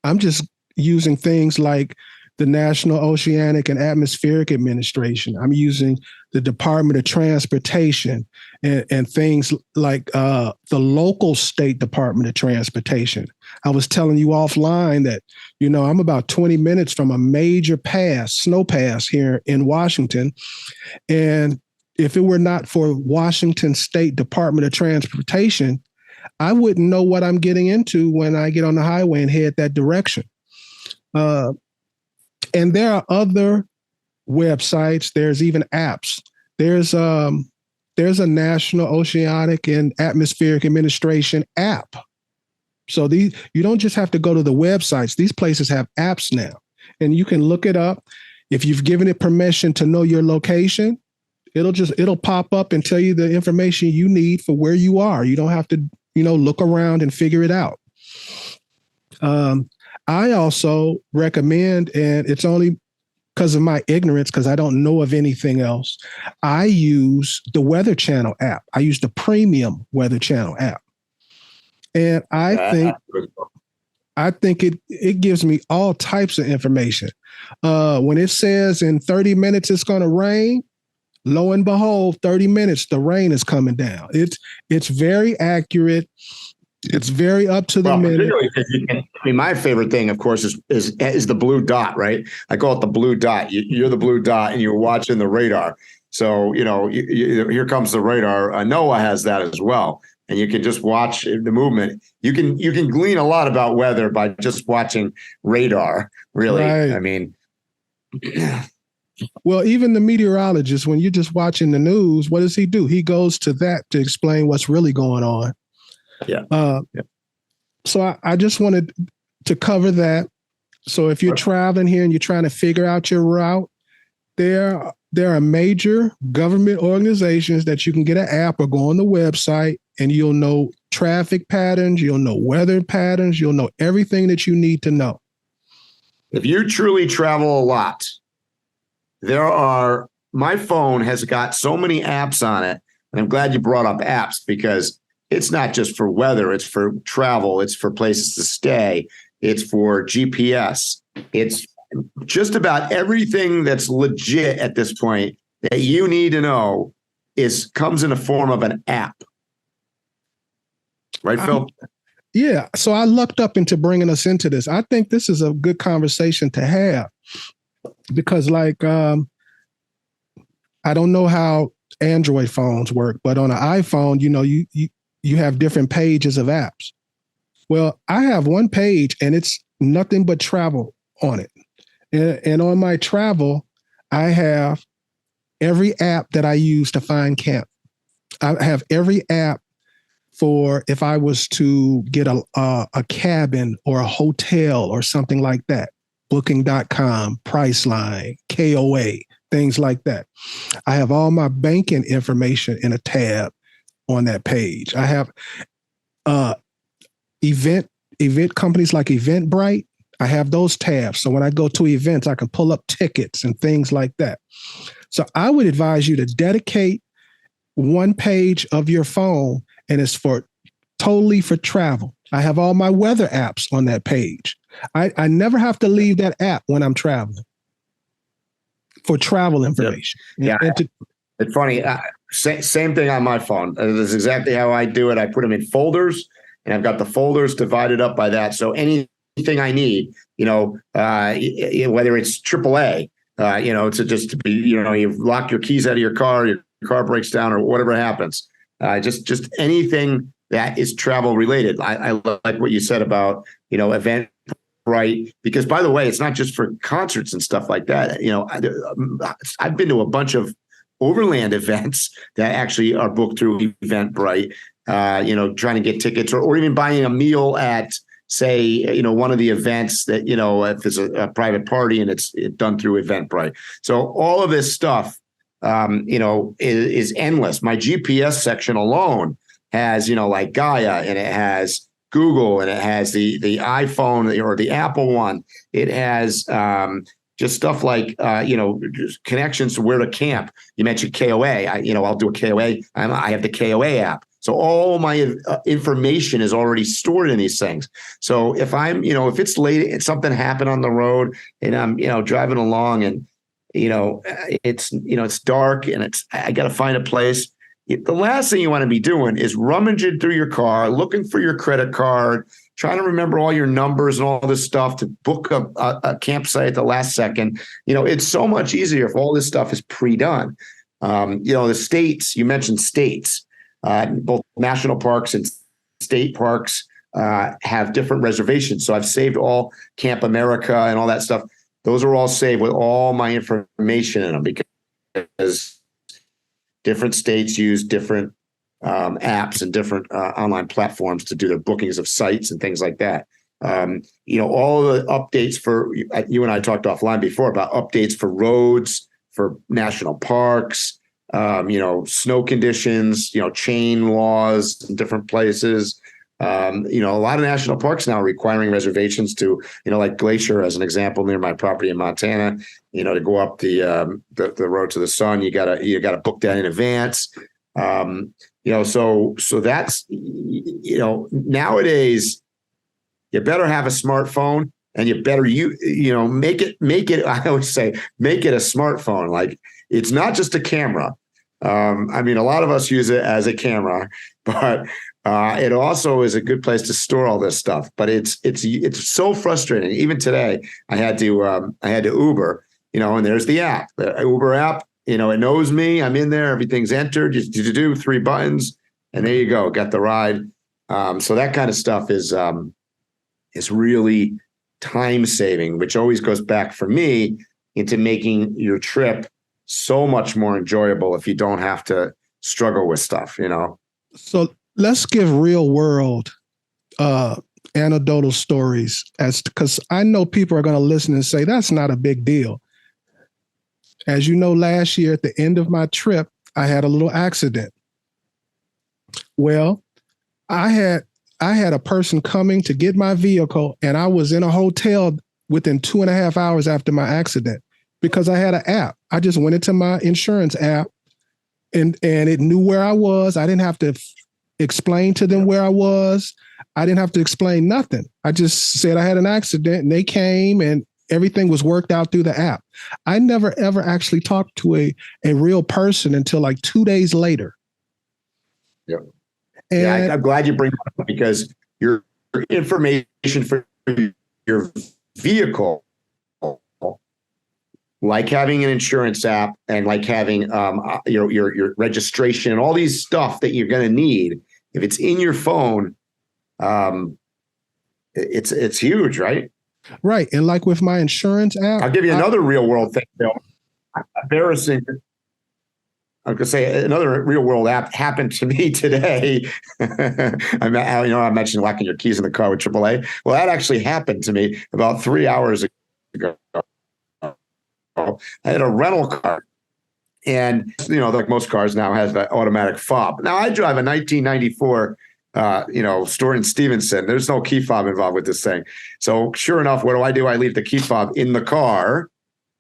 D: I'm just using things like the National Oceanic and Atmospheric Administration. I'm using the Department of Transportation and things like the local state Department of Transportation. I was telling you offline that, you know, I'm about 20 minutes from a major pass, snow pass here in Washington. And if it were not for Washington State Department of Transportation, I wouldn't know what I'm getting into when I get on the highway and head that direction. And there are other websites. There's even apps. There's a National Oceanic and Atmospheric Administration app. So you don't just have to go to the websites. These places have apps now, and you can look it up. If you've given it permission to know your location, it'll pop up and tell you the information you need for where you are. You don't have to, look around and figure it out. I also recommend, and it's only because of my ignorance, because I don't know of anything else, I use the Weather Channel app. I use the premium Weather Channel app. And I think it gives me all types of information. When it says in 30 minutes it's going to rain, lo and behold, 30 minutes, the rain is coming down. It's very accurate. It's very up to the minute.
E: My favorite thing, of course, is the blue dot, right? I call it the blue dot. You're the blue dot, and you're watching the radar. So, here comes the radar. NOAA has that as well, and you can just watch the movement. You can glean a lot about weather by just watching radar. Really,
D: right.
E: I mean,
D: well, even the meteorologist, when you're just watching the news, what does he do? He goes to that to explain what's really going on.
E: Yeah.
D: So I just wanted to cover that. So if you're traveling here and you're trying to figure out your route, there are major government organizations that you can get an app or go on the website, and you'll know traffic patterns, you'll know weather patterns, you'll know everything that you need to know.
E: If you truly travel a lot, my phone has got so many apps on it, and I'm glad you brought up apps, because it's not just for weather, it's for travel, it's for places to stay, it's for GPS. It's just about everything that's legit at this point that you need to know comes in the form of an app. Right, Phil?
D: Yeah. So I lucked up into bringing us into this. I think this is a good conversation to have, because I don't know how Android phones work, but on an iPhone, you have different pages of apps. Well, I have one page and it's nothing but travel on it. And on my travel, I have every app that I use to find camp. I have every app for if I was to get a cabin or a hotel or something like that. Booking.com, Priceline, KOA, things like that. I have all my banking information in a tab on that page. I have event companies like Eventbrite. I have those tabs. So when I go to events, I can pull up tickets and things like that. So I would advise you to dedicate one page of your phone, and it's totally for travel. I have all my weather apps on that page. I never have to leave that app when I'm traveling for travel information.
E: Yeah. It's funny. Same thing on my phing. That's exactly how I do it. I put them in folders, and I've got the folders divided up by that. So anything I need, whether it's AAA, to be, you lock your keys out of your car breaks down or whatever happens. Just anything that is travel related. I like what you said about, Eventbrite, because by the way, it's not just for concerts and stuff like that. I've been to a bunch of Overland events that actually are booked through Eventbrite, trying to get tickets or even buying a meal at, say, one of the events that, if it's a private party and it's done through Eventbrite. So all of this stuff, is endless. My GPS section alone has, like Gaia, and it has Google, and it has the iPhone or the Apple one. It has just stuff like, just connections to where to camp. You mentioned KOA. I'll do a KOA. I have the KOA app. So all my information is already stored in these things. So if I'm, if it's late and something happened on the road and I'm, driving along and, it's dark and I got to find a place. The last thing you want to be doing is rummaging through your car, looking for your credit card, trying to remember all your numbers and all this stuff to book a campsite at the last second. It's so much easier if all this stuff is pre-done. The states, you mentioned states, both national parks and state parks have different reservations. So I've saved all Camp America and all that stuff. Those are all saved with all my information in them because different states use different apps and different online platforms to do their bookings of sites and things like that. All the updates for you and I talked offline before about updates for roads, for national parks, snow conditions, chain laws in different places. A lot of national parks now are requiring reservations to, like Glacier as an example near my property in Montana, to go up the road to the sun, you gotta book that in advance. So that's, nowadays you better have a smartphone and you better, make it, I always say, make it a smartphone. Like it's not just a camera. A lot of us use it as a camera, but it also is a good place to store all this stuff. But it's so frustrating. Even today, I had to Uber, and there's the app, the Uber app. It knows me. I'm in there. Everything's entered. Just do 3 buttons, and there you go. Got the ride. So that kind of stuff is really time saving, which always goes back for me into making your trip so much more enjoyable if you don't have to struggle with stuff.
D: So let's give real world anecdotal stories because I know people are going to listen and say that's not a big deal. As you know, last year at the end of my trip, I had a little accident. Well, I had a person coming to get my vehicle, and I was in a hotel within 2.5 hours after my accident because I had an app. I just went into my insurance app and it knew where I was. I didn't have to explain to them where I was. I didn't have to explain nothing. I just said I had an accident and they came and everything was worked out through the app. I never, ever actually talked to a real person until like 2 days later.
E: Yeah. And I'm glad you bring that up because your information for your vehicle, like having an insurance app and like having your registration and all these stuff that you're going to need, if it's in your phone, it's huge, right?
D: Right. And like with my insurance app.
E: I'll give you another real world thing, Bill. Embarrassing. I was gonna say another real world app happened to me today. I mentioned locking your keys in the car with AAA. Well, that actually happened to me about 3 hours ago. I had a rental car, and like most cars now, has that automatic fob. Now I drive a 1994 store in Stevenson. There's no key fob involved with this thing. So sure enough, what do? I leave the key fob in the car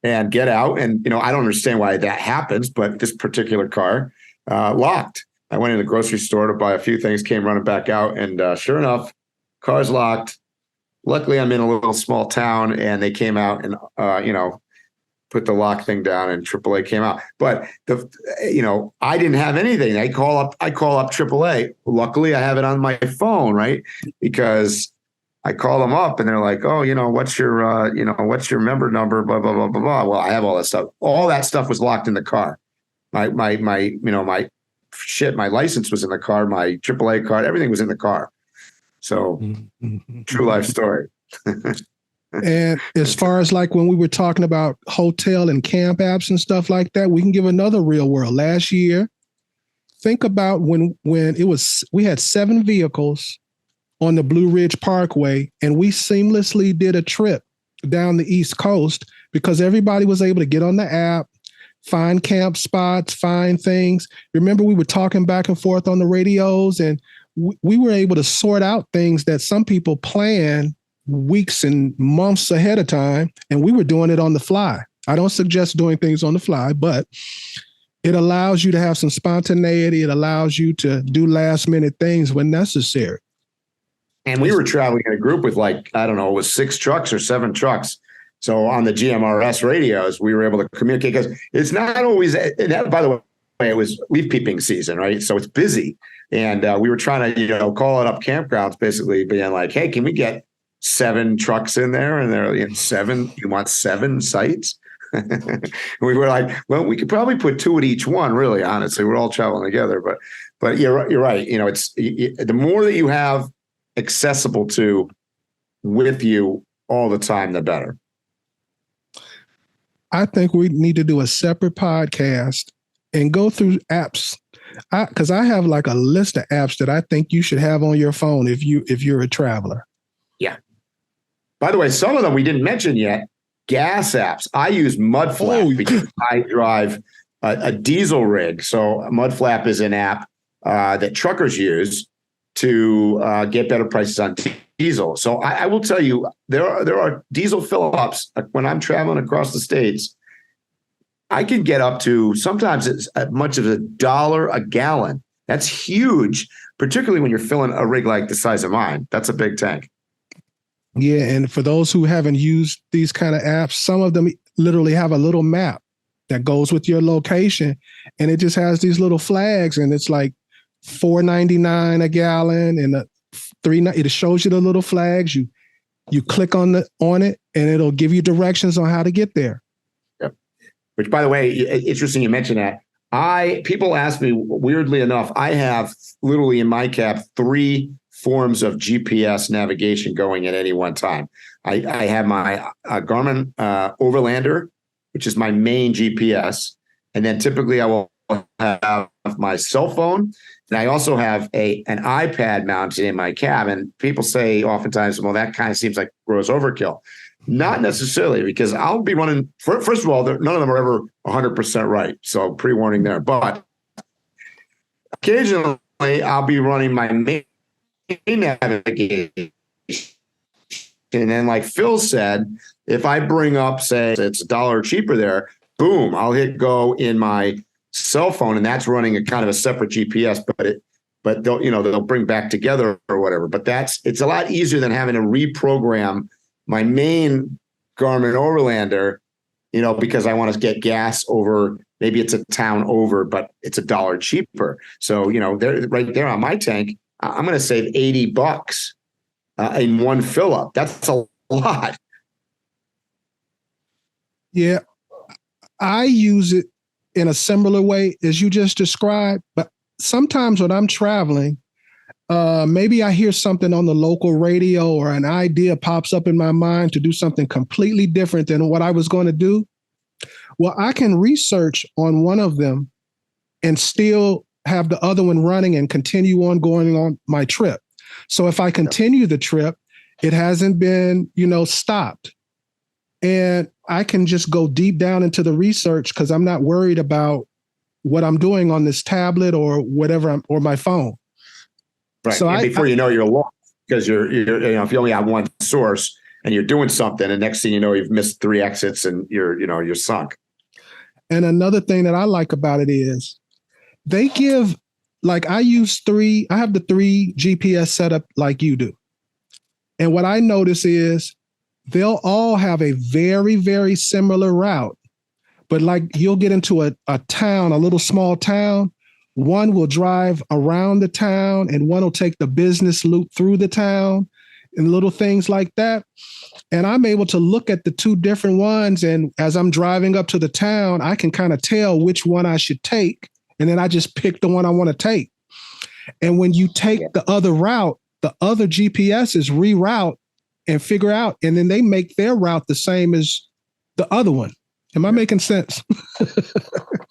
E: and get out. And, I don't understand why that happens, but this particular car locked. I went in the grocery store to buy a few things, came running back out. And sure enough, car's locked. Luckily, I'm in a little small town, and they came out and, put the lock thing down, and AAA came out. But I didn't have anything. I call up AAA. Luckily, I have it on my phone, right? Because I call them up, and they're like, "Oh, what's your member number?" Blah blah blah blah blah. Well, I have all that stuff. All that stuff was locked in the car. My license was in the car. My AAA card, everything was in the car. So, true life story.
D: And as far as like when we were talking about hotel and camp apps and stuff like that, we can give another real world. Last year, think about when we had 7 vehicles on the Blue Ridge Parkway, and we seamlessly did a trip down the East Coast because everybody was able to get on the app, find camp spots, find things. Remember, we were talking back and forth on the radios, and we were able to sort out things that some people plan weeks and months ahead of time, and we were doing it on the fly. I don't suggest doing things on the fly, but it allows you to have some spontaneity. It allows you to do last minute things when necessary.
E: And we were traveling in a group with it was 6 trucks or 7 trucks. So on the GMRS radios, we were able to communicate, because it's not always, by the way, it was leaf peeping season, right? So it's busy. And we were trying to, call it up campgrounds, basically being like, hey, can we get 7 trucks in there? And they're 7, you want 7 sites? We were like, well, we could probably put 2 at each one, really, honestly. We're all traveling together. But you're right. It's the more that you have accessible to with you all the time, the better.
D: I think we need to do a separate podcast and go through apps. Because I have like a list of apps that I think you should have on your phone if you're a traveler.
E: Yeah. By the way, some of them we didn't mention yet. Gas apps. I use Mudflap because I drive a diesel rig. So Mudflap is an app that truckers use to get better prices on diesel. So I will tell you, there are diesel fill-ups. When I'm traveling across the states, I can get up to sometimes it's as much as $1 a gallon. That's huge, particularly when you're filling a rig like the size of mine. That's a big tank.
D: Yeah, and for those who haven't used these kind of apps, some of them literally have a little map that goes with your location, and it just has these little flags, and it's like $4.99 a gallon, and it shows you the little flags. You click on it, and it'll give you directions on how to get there.
E: Yep. Which, by the way, interesting you mentioned that. People ask me, weirdly enough, I have literally in my cab 3 forms of GPS navigation going at any one time. I have my Garmin Overlander, which is my main GPS. And then typically I will have my cell phone. And I also have an iPad mounted in my cab. And people say oftentimes, well, that kind of seems like gross overkill. Not necessarily, because I'll be running, first of all, none of them are ever 100% right. So pre-warning there. But occasionally I'll be running my main navigation. And then like Phil said, if I bring up, say, it's $1 cheaper there, boom, I'll hit go in my cell phone, and that's running a kind of a separate GPS, but they'll bring back together or whatever. But it's a lot easier than having to reprogram my main Garmin Overlander, because I want to get gas over, maybe it's a town over, but it's $1 cheaper. So, they're right there on my tank. I'm going to save $80 in one fill up. That's a lot.
D: Yeah. I use it in a similar way as you just described, but sometimes when I'm traveling, maybe I hear something on the local radio or an idea pops up in my mind to do something completely different than what I was going to do. Well, I can research on one of them and still have the other one running and continue on going on my trip. So if I continue the trip, it hasn't been, stopped. And I can just go deep down into the research because I'm not worried about what I'm doing on this tablet or whatever, or my phone.
E: Right. So before you know, you're lost because you're if you only have one source and you're doing something, and next thing you know, you've missed 3 exits and you're sunk.
D: And another thing that I like about it is they give, like I have the 3 GPS setup like you do. And what I notice is they'll all have a very, very similar route. But like you'll get into a town, a little small town, one will drive around the town and one will take the business loop through the town and little things like that. And I'm able to look at the 2 different ones. And as I'm driving up to the town, I can kind of tell which one I should take. And then I just pick the one I want to take. And when you take the other route, the other GPSs reroute and figure out, and then they make their route the same as the other one. Am I making sense?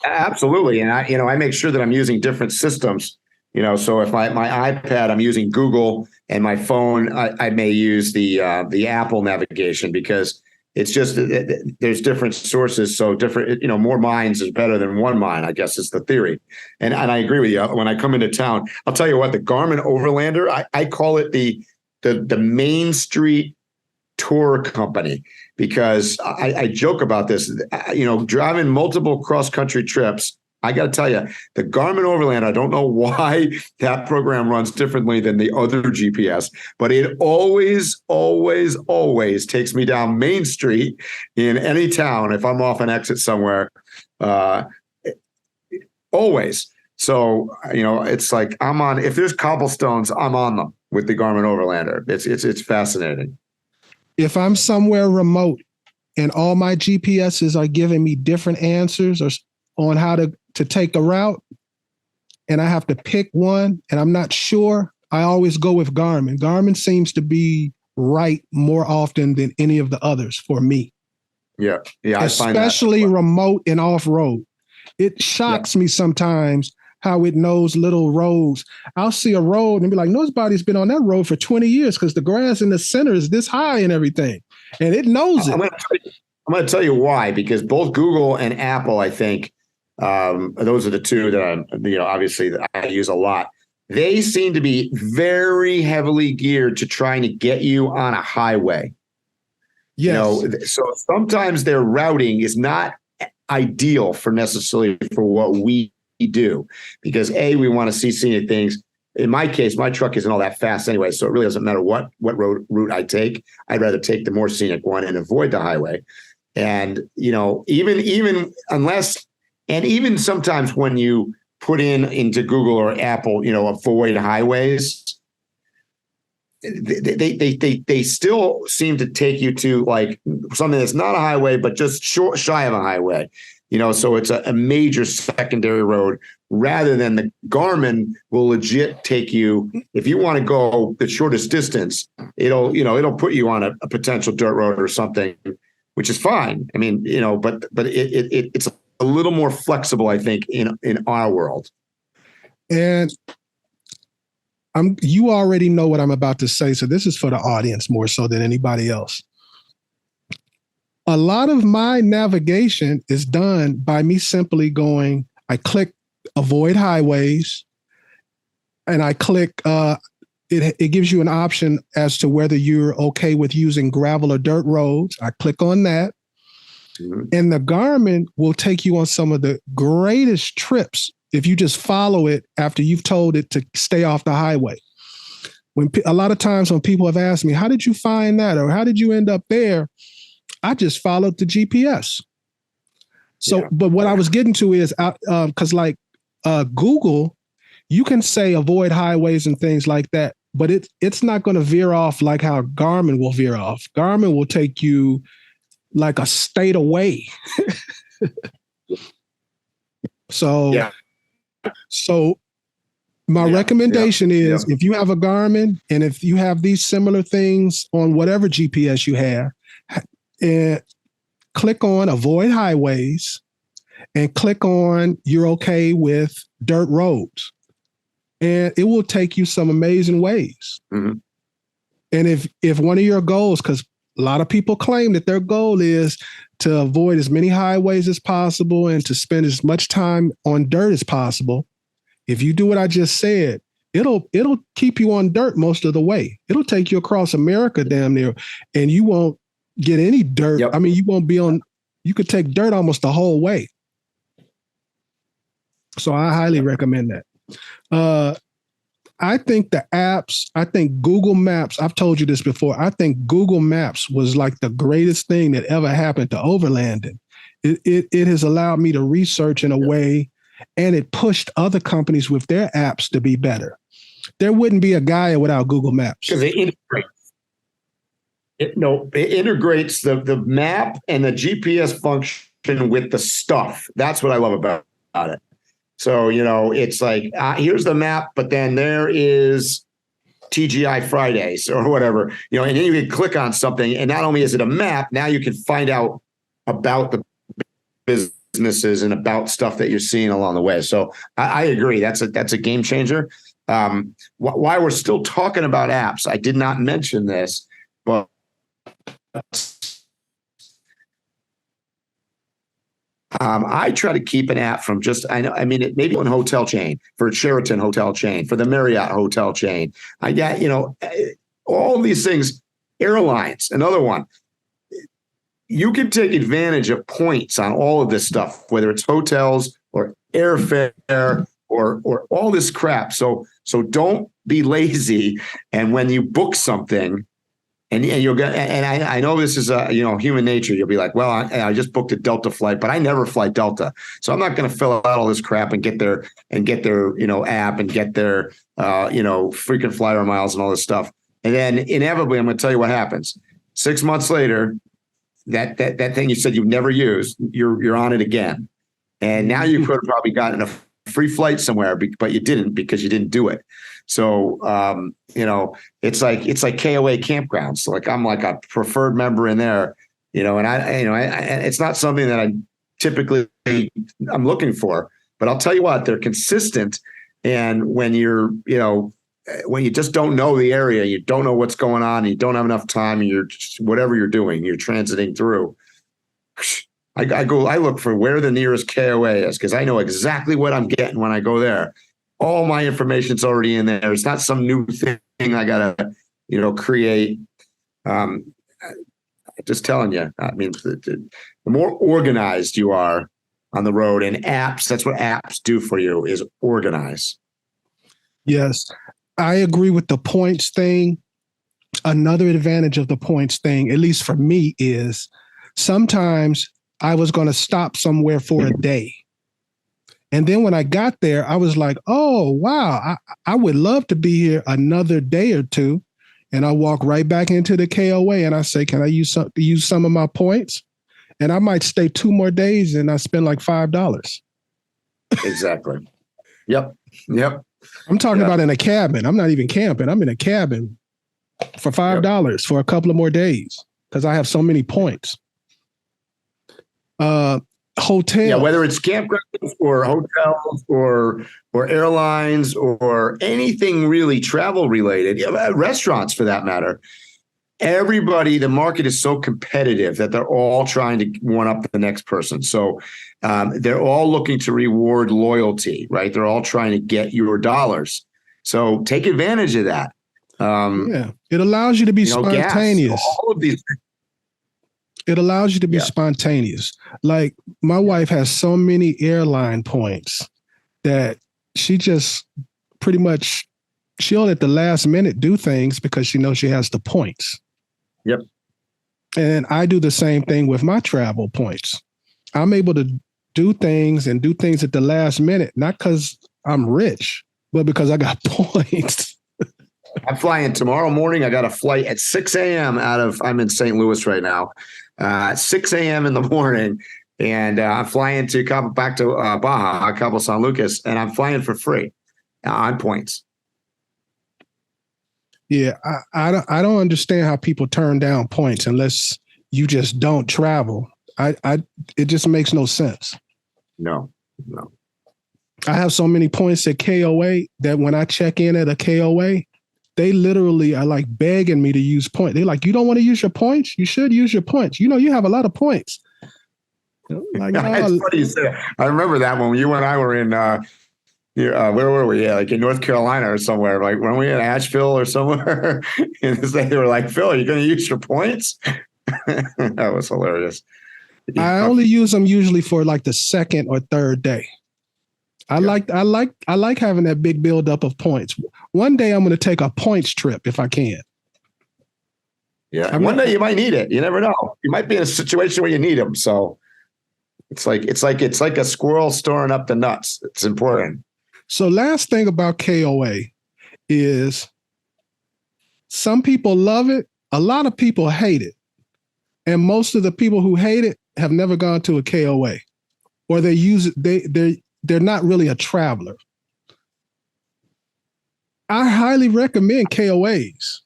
E: Absolutely. And I make sure that I'm using different systems. So if my iPad, I'm using Google, and my phone, I may use the Apple navigation because it's just there's different sources. So different, more minds is better than one mind, I guess is the theory. And I agree with you. When I come into town, I'll tell you what, the Garmin Overlander, I call it the Main Street tour company because I joke about this, driving multiple cross-country trips. I got to tell you, the Garmin Overland, I don't know why that program runs differently than the other GPS, but it always, always, always takes me down Main Street in any town if I'm off an exit somewhere. Always. So, it's like if there's cobblestones, I'm on them with the Garmin Overlander. It's fascinating.
D: If I'm somewhere remote and all my GPSs are giving me different answers or on how to take a route, and I have to pick one and I'm not sure, I always go with Garmin. Garmin seems to be right more often than any of the others for me.
E: Yeah.
D: Especially remote and off-road. It shocks me sometimes how it knows little roads. I'll see a road and be like, nobody's been on that road for 20 years because the grass in the center is this high and everything. And it knows it.
E: I'm going to tell you why, because both Google and Apple, I think, those are the 2 that obviously that I use a lot. They seem to be very heavily geared to trying to get you on a highway.
D: Yes.
E: So sometimes their routing is not ideal for what we do, because we want to see scenic things. In my case, my truck isn't all that fast anyway, so it really doesn't matter what route I take. I'd rather take the more scenic one and avoid the highway. And even sometimes when you put into Google or Apple, avoid highways, they still seem to take you to like something that's not a highway, but just shy of a highway. So it's a major secondary road rather than the Garmin will legit take you. If you want to go the shortest distance, it'll put you on a potential dirt road or something, which is fine. I mean, but it's a little more flexible, I think, in our world.
D: And you already know what I'm about to say, so this is for the audience more so than anybody else. A lot of my navigation is done by me simply I click avoid highways, and I click, it gives you an option as to whether you're okay with using gravel or dirt roads. I click on that. Mm-hmm. And the Garmin will take you on some of the greatest trips if you just follow it after you've told it to stay off the highway. A lot of times when people have asked me, how did you find that? Or how did you end up there? I just followed the GPS. So, but what I was getting to is, because Google, you can say avoid highways and things like that, but it's not going to veer off like how Garmin will veer off. Garmin will take you like a state away. So My recommendation is if you have a Garmin and if you have these similar things on whatever GPS you have, click on avoid highways and click on you're okay with dirt roads. And it will take you some amazing ways. Mm-hmm. And if one of your goals, because a lot of people claim that their goal is to avoid as many highways as possible and to spend as much time on dirt as possible, if you do what I just said, it'll keep you on dirt most of the way. It'll take you across America damn near, and you won't get any dirt. Yep. I mean, you won't be on, you could take dirt almost the whole way. So I highly recommend that. I think the apps, I think Google Maps, I've told you this before, I think Google Maps was like the greatest thing that ever happened to overlanding. It has allowed me to research in a way, and it pushed other companies with their apps to be better. There wouldn't be a Gaia without Google Maps.
E: Because it integrates. It integrates the map and the GPS function with the stuff. That's what I love about it. So, it's like, here's the map, but then there is TGI Fridays or whatever, and then you can click on something. And not only is it a map, now you can find out about the businesses and about stuff that you're seeing along the way. So I agree. That's a game changer. Why we're still talking about apps, I did not mention this, but I try to keep an app from it may be one hotel chain, for Sheraton hotel chain, for the Marriott hotel chain. I got, all these things, airlines, another one. You can take advantage of points on all of this stuff, whether it's hotels or airfare or all this crap. So don't be lazy. And when you book something, and you'll get, and I know this is human nature. You'll be like, well, I just booked a Delta flight, but I never fly Delta, so I'm not going to fill out all this crap and get their app and get their freaking flyer miles and all this stuff. And then inevitably, I'm going to tell you what happens. 6 months later, that thing you said you've never used, you're on it again, and now you could have probably gotten a free flight somewhere, but you didn't because you didn't do it. So, it's like KOA campgrounds. So like I'm like a preferred member in there, and it's not something that I typically I'm looking for, but I'll tell you what, they're consistent. And when you're, when you just don't know the area, you don't know what's going on, and you don't have enough time, and you're just, whatever you're doing, you're transiting through. I look for where the nearest KOA is, because I know exactly what I'm getting when I go there. All my information's already in there. It's not some new thing I gotta, create. Just telling you. I mean, the more organized you are on the road, and apps, that's what apps do for you, is organize.
D: Yes, I agree with the points thing. Another advantage of the points thing, at least for me, is sometimes I was going to stop somewhere for a day. And then when I got there, I was like, oh, wow, I would love to be here another day or two. And I walk right back into the KOA and I say, can I use some of my points? And I might stay 2 more days and I spend like $5.
E: Exactly. Yep.
D: I'm talking about in a cabin. I'm not even camping. I'm in a cabin for $5 for a couple of more days because I have so many points. Hotel.
E: Yeah, whether it's campgrounds or hotels or airlines or anything really travel related, restaurants for that matter. The market is so competitive that they're all trying to one up the next person. So they're all looking to reward loyalty, right? They're all trying to get your dollars. So take advantage of that.
D: It allows you to be spontaneous.
E: Gas, all of these.
D: It allows you to be spontaneous. Like my wife has so many airline points that she just pretty much, she'll at the last minute do things because she knows she has the points.
E: Yep.
D: And I do the same thing with my travel points. I'm able to do things at the last minute, not because I'm rich, but because I got points.
E: I'm flying tomorrow morning. I got a flight at 6 a.m. I'm in St. Louis right now. 6 a.m. in the morning, and I'm flying back to Baja, Cabo San Lucas, and I'm flying for free. on points.
D: Yeah, I don't understand how people turn down points unless you just don't travel. It just makes no sense.
E: No.
D: I have so many points at KOA that when I check in at a KOA, they literally are like begging me to use points. They're like, you don't want to use your points? You should use your points. You have a lot of points. Like,
E: It's funny you say that. I remember that when you and I were in where were we? Yeah, like in North Carolina or somewhere. Like when we were in Asheville or somewhere, and they were like, "Phil, are you going to use your points?" That was hilarious.
D: I only use them usually for like the second or third day. I like having that big buildup of points. One day I'm going to take a points trip if I can.
E: Yeah, one day you might need it. You never know. You might be in a situation where you need them. So it's like a squirrel storing up the nuts. It's important.
D: So last thing about KOA is some people love it. A lot of people hate it. And most of the people who hate it have never gone to a KOA, or they use it. They're not really a traveler. I highly recommend KOAs.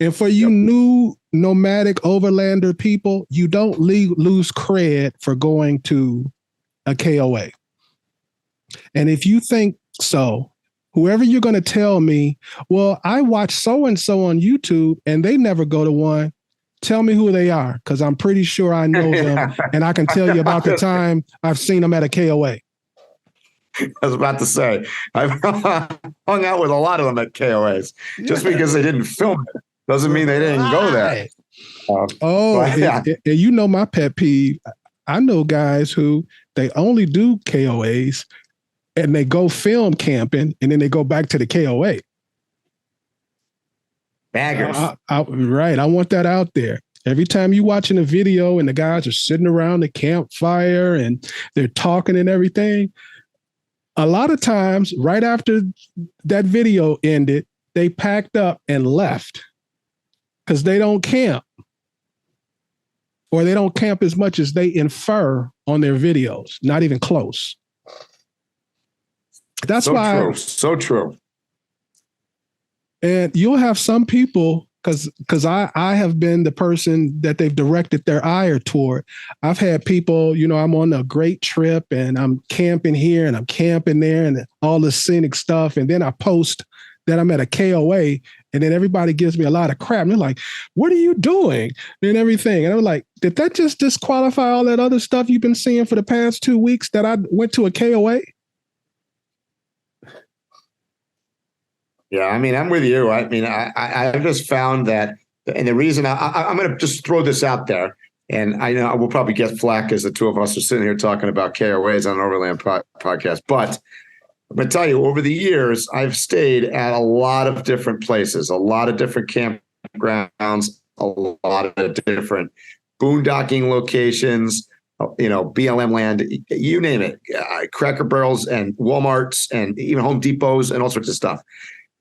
D: And for you new nomadic overlander people, you don't lose cred for going to a KOA. And if you think so, whoever you're going to tell me, well, I watch so-and-so on YouTube and they never go to one, tell me who they are, because I'm pretty sure I know them and I can tell you about the time I've seen them at a KOA.
E: I was about to say, I've hung out with a lot of them at KOAs. Just because they didn't film it doesn't mean they didn't go there. You know my pet peeve. I know guys who they only do KOAs and they go film camping and then they go back to the KOA. Baggers. Right. I want that out there. Every time you're watching a video and the guys are sitting around the campfire and they're talking and everything, a lot of times right after that video ended, they packed up and left because they don't camp, or they don't camp as much as they infer on their videos. Not even close. That's so why. True. So true. And you'll have some people, because I have been the person that they've directed their ire toward. I've had people, I'm on a great trip and I'm camping here and I'm camping there and all the scenic stuff. And then I post that I'm at a KOA and then everybody gives me a lot of crap. And they're like, what are you doing? And everything. And I'm like, did that just disqualify all that other stuff you've been seeing for the past 2 weeks that I went to a KOA? Yeah, I mean, I'm with you. I mean, I've just found that, and the reason I'm going to just throw this out there, and I know we'll probably get flack as the two of us are sitting here talking about KOAs on an Overland podcast, but I'm going to tell you, over the years, I've stayed at a lot of different places, a lot of different campgrounds, a lot of different boondocking locations, BLM land, you name it, Cracker Barrels and Walmarts and even Home Depots and all sorts of stuff.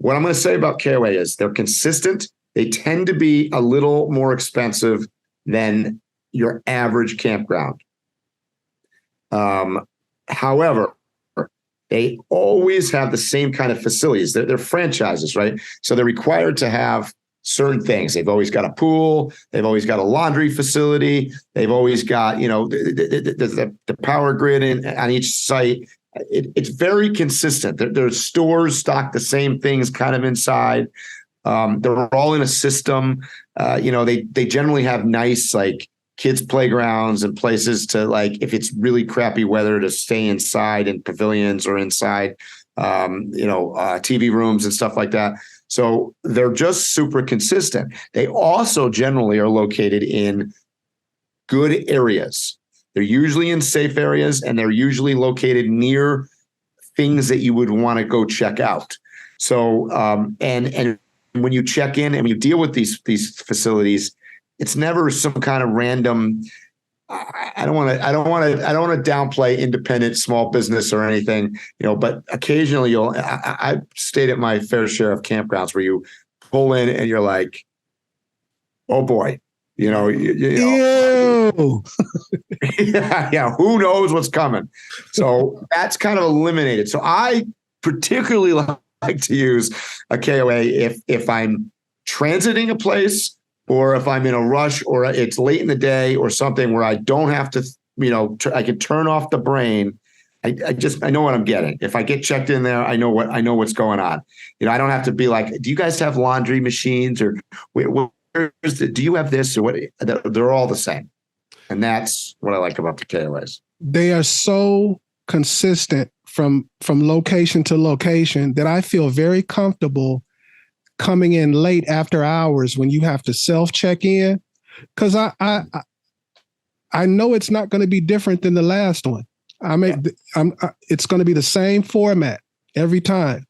E: What I'm going to say about KOA is they're consistent. They tend to be a little more expensive than your average campground. However, they always have the same kind of facilities. They're franchises, right? So they're required to have certain things. They've always got a pool. They've always got a laundry facility. They've always got, the power grid on each site. It's very consistent. Their stores stock the same things kind of inside. They're all in a system. They generally have nice like kids playgrounds and places to, like, if it's really crappy weather, to stay inside in pavilions or inside, TV rooms and stuff like that. So they're just super consistent. They also generally are located in good areas. They're usually in safe areas, and they're usually located near things that you would want to go check out. So, and when you check in and you deal with these facilities, it's never some kind of random. I don't want to downplay independent small business or anything, but occasionally I've stayed at my fair share of campgrounds where you pull in and you're like, oh boy. Ew. Yeah. Who knows what's coming? So that's kind of eliminated. So I particularly like to use a KOA if I'm transiting a place, or if I'm in a rush, or it's late in the day or something where I don't have to, I can turn off the brain. I know what I'm getting. If I get checked in there, I know what's going on. I don't have to be like, do you guys have laundry machines, or do you have this, or what? They're all the same. And that's what I like about the KOAs. They
D: are so consistent from location to location that I feel very comfortable coming in late after hours when you have to self-check in, because I know it's not going to be different than the last one. It's going to be the same format every time.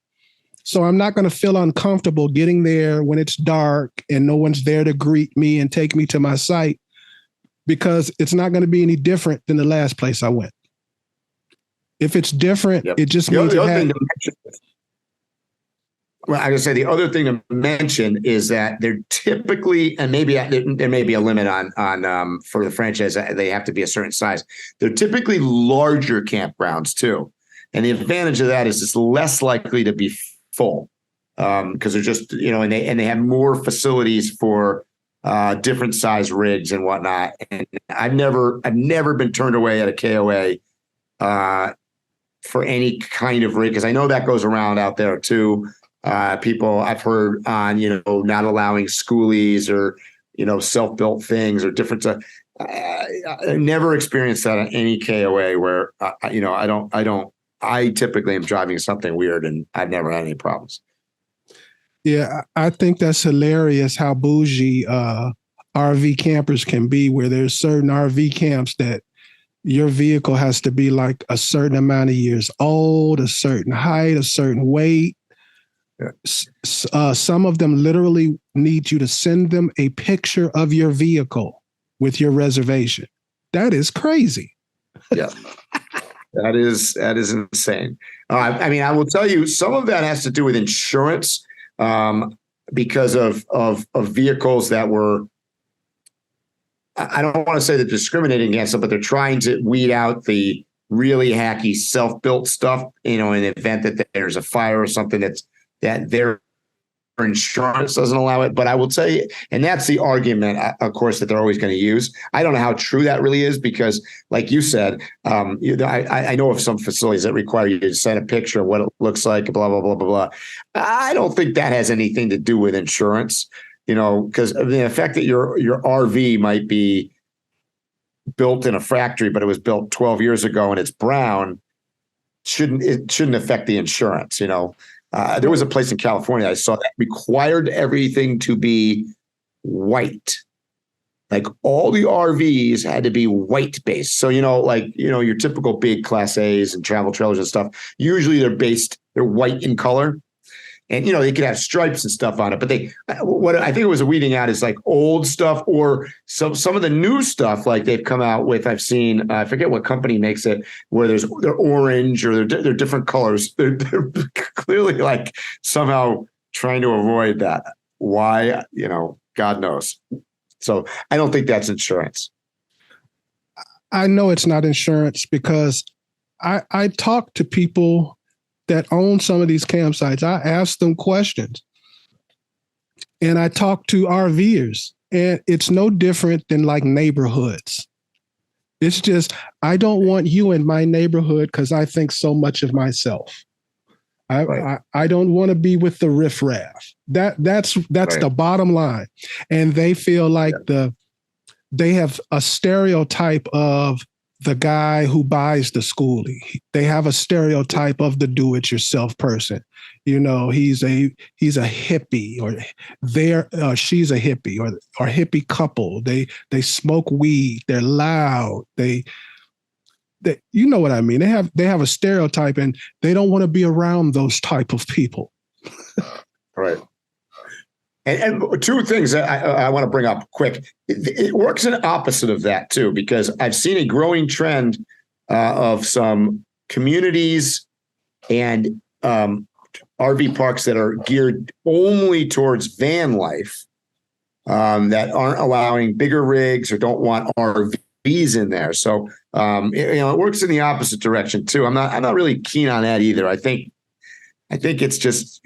D: So I'm not going to feel uncomfortable getting there when it's dark and no one's there to greet me and take me to my site, because it's not going to be any different than the last place I went. If it's different, it just means
E: well, I would say the other thing to mention is that they're typically, and maybe there may be a limit on for the franchise, they have to be a certain size. They're typically larger campgrounds too, and the advantage of that is it's less likely to be full because they're just and they have more facilities for different size rigs and whatnot. And I've never been turned away at a KOA for any kind of rig, because I know that goes around out there too. People I've heard on, not allowing schoolies or, self-built things or different stuff. I never experienced that on any KOA where, I typically am driving something weird and I've never had any problems.
D: Yeah, I think that's hilarious how bougie RV campers can be, where there's certain RV camps that your vehicle has to be like a certain amount of years old, a certain height, a certain weight. Some of them literally need you to send them a picture of your vehicle with your reservation. That is crazy.
E: Yeah, that is insane. I will tell you, some of that has to do with insurance because of vehicles that were, I don't want to say they're discriminating against them, but they're trying to weed out the really hacky self-built stuff, in the event that there's a fire or something that their insurance doesn't allow it. But I will tell you, and that's the argument, of course, that they're always going to use. I don't know how true that really is, because like you said, I know of some facilities that require you to send a picture of what it looks like, blah, blah, blah, blah, blah. I don't think that has anything to do with insurance, because the fact that your RV might be built in a factory, but it was built 12 years ago and it's brown, shouldn't affect the insurance, There was a place in California I saw that required everything to be white. Like all the RVs had to be white based. So, your typical big Class A's and travel trailers and stuff, usually they're white in color. And, they could have stripes and stuff on it. But what I think it was weeding out is like old stuff, or some of the new stuff like they've come out with. I've seen, I forget what company makes it, where they're orange or they're different colors. They're clearly like somehow trying to avoid that. Why, God knows. So I don't think that's insurance.
D: I know it's not insurance because I talk to people that own some of these campsites. I ask them questions, and I talk to RVers, and it's no different than like neighborhoods. It's just, I don't want you in my neighborhood because I think so much of myself. I don't want to be with the riffraff. That's right. The bottom line. And they feel like they have a stereotype of the guy who buys the schoolie. They have a stereotype of the do-it-yourself person. He's a hippie, or she's a hippie, or hippie couple. They smoke weed. They're loud. They you know what I mean. They have a stereotype, and they don't want to be around those type of people.
E: Right. And two things that I want to bring up quick. It works in opposite of that too, because I've seen a growing trend of some communities and RV parks that are geared only towards van life, that aren't allowing bigger rigs or don't want RVs in there. So it works in the opposite direction too. I'm not really keen on that either. I think I think it's just,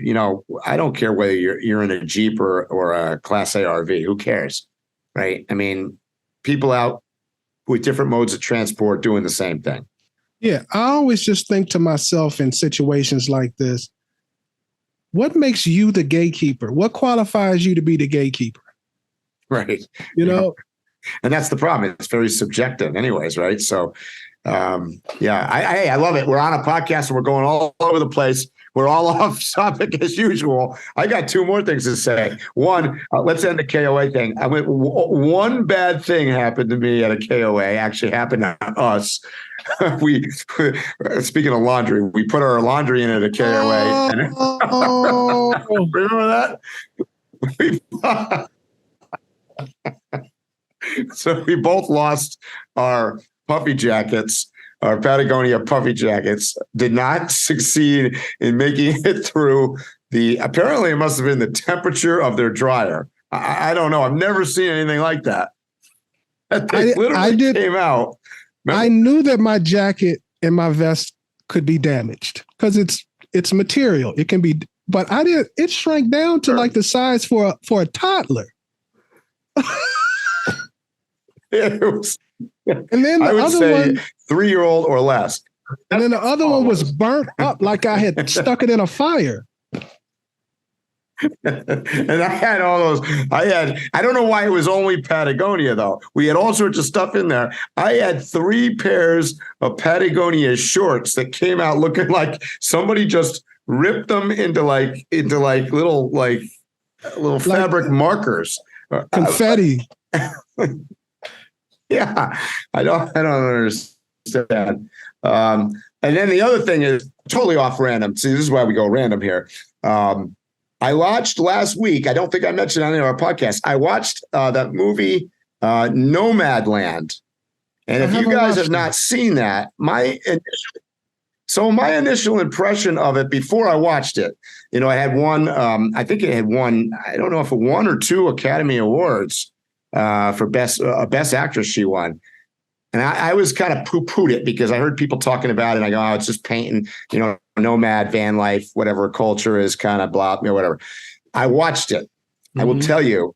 E: I don't care whether you're in a Jeep or a Class A RV. Who cares, right? I mean, people out with different modes of transport doing the same thing.
D: Yeah, I always just think to myself in situations like this, what makes you the gatekeeper? What qualifies you to be the gatekeeper?
E: Right.
D: And
E: that's the problem. It's very subjective anyways, right? So, I love it. We're on a podcast and we're going all over the place. We're all off topic as usual. I got two more things to say. One, let's end the KOA thing. One bad thing happened to me at a KOA, actually happened to us. We speaking of laundry, we put our laundry in at a KOA. Remember that? So we both lost our puffy jackets. Our Patagonia puffy jackets did not succeed in making it through apparently it must have been the temperature of their dryer. I don't know. I've never seen anything like that. They literally came out. Remember?
D: I knew that my jacket and my vest could be damaged because it's material. It can be, but it shrank down to like the size for a toddler.
E: It was,
D: and then the
E: I would
D: other
E: say
D: one,
E: 3-year-old or less.
D: And then the other one was burnt up like I had stuck it in a fire.
E: And I had all those. I don't know why it was only Patagonia, though. We had all sorts of stuff in there. I had 3 pairs of Patagonia shorts that came out looking like somebody just ripped them into little fabric markers.
D: Confetti.
E: Yeah, I don't understand. And then the other thing is totally off random. See, this is why we go random here. I watched last week. I don't think I mentioned on our podcast. I watched that movie Nomadland, and if you guys have not seen that, my initial impression of it before I watched it, it had won. I think it had won. I don't know if it won or 2 Academy Awards. For best actress, she won, and I was kind of poo-pooed it because I heard people talking about it. And I go, oh, it's just painting, nomad van life, whatever culture is, kind of blah, whatever. I watched it. Mm-hmm. I will tell you,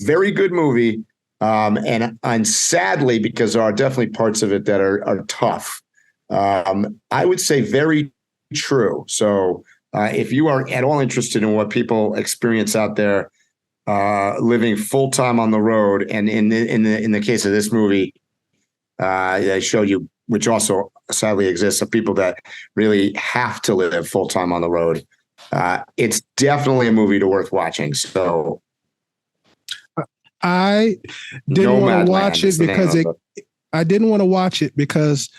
E: very good movie, and sadly, because there are definitely parts of it that are tough. I would say very true. So if you are at all interested in what people experience out there. Living full time on the road, and in the case of this movie, I showed you, which also sadly exists, of people that really have to live full time on the road. It's definitely a movie worth watching. So,
D: I didn't want to watch it because I didn't want to watch it because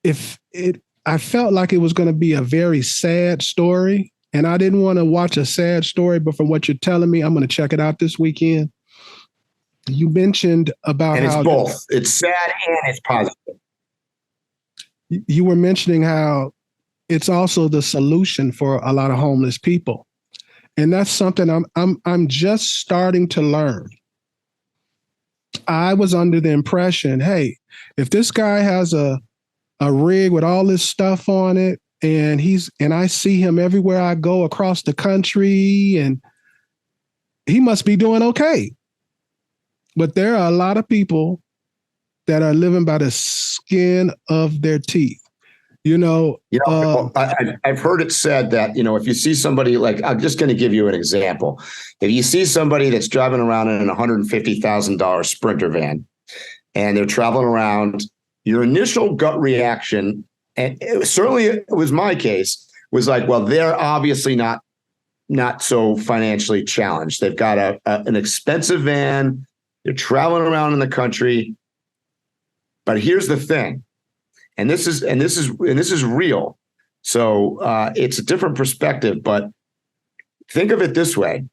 D: I felt like it was going to be a very sad story. And I didn't want to watch a sad story, but from what you're telling me, I'm going to check it out this weekend. You mentioned about
E: how it's both. It's sad and it's positive.
D: You were mentioning how it's also the solution for a lot of homeless people, and that's something I'm just starting to learn. I was under the impression, hey, if this guy has a rig with all this stuff on it, and I see him everywhere I go across the country, and he must be doing okay. But there are a lot of people that are living by the skin of their teeth.
E: I've heard it said that, if you see somebody, like, I'm just going to give you an example. If you see somebody that's driving around in a $150,000 Sprinter van and they're traveling around, your initial gut reaction, and it was my case, was like, well, they're obviously not so financially challenged. They've got an expensive van. They're traveling around in the country. But here's the thing, and this is real. So it's a different perspective. But think of it this way: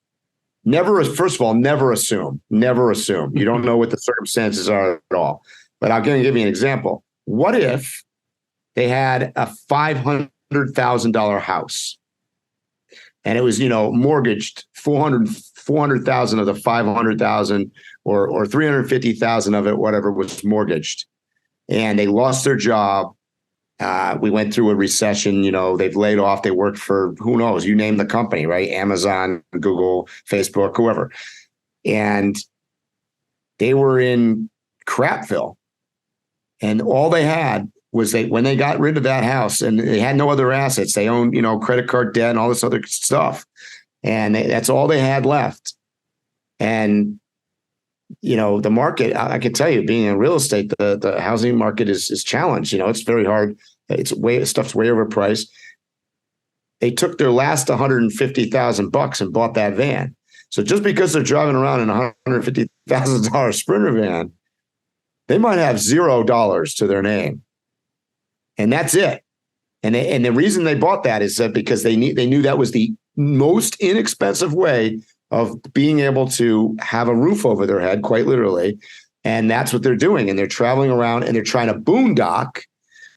E: first of all, never assume. You don't know what the circumstances are at all. But I'm going to give you an example. What if they had a $500,000 house, and it was, mortgaged $400,000 of the $500,000, or $350,000 of it, whatever, was mortgaged, and they lost their job, We went through a recession. They've laid off. They worked for, who knows, you name the company, right? Amazon, Google, Facebook, whoever. And they were in Crapville. And all they had was when they got rid of that house, and they had no other assets. They owned, credit card debt and all this other stuff. And that's all they had left. And, the market, I can tell you, being in real estate, the housing market is challenged. It's very hard. Stuff's way overpriced. They took their last $150,000 and bought that van. So just because they're driving around in a $150,000 Sprinter van, they might have $0 to their name. And that's it. And the reason they bought that is that because they knew that was the most inexpensive way of being able to have a roof over their head, quite literally. And that's what they're doing. And they're traveling around and they're trying to boondock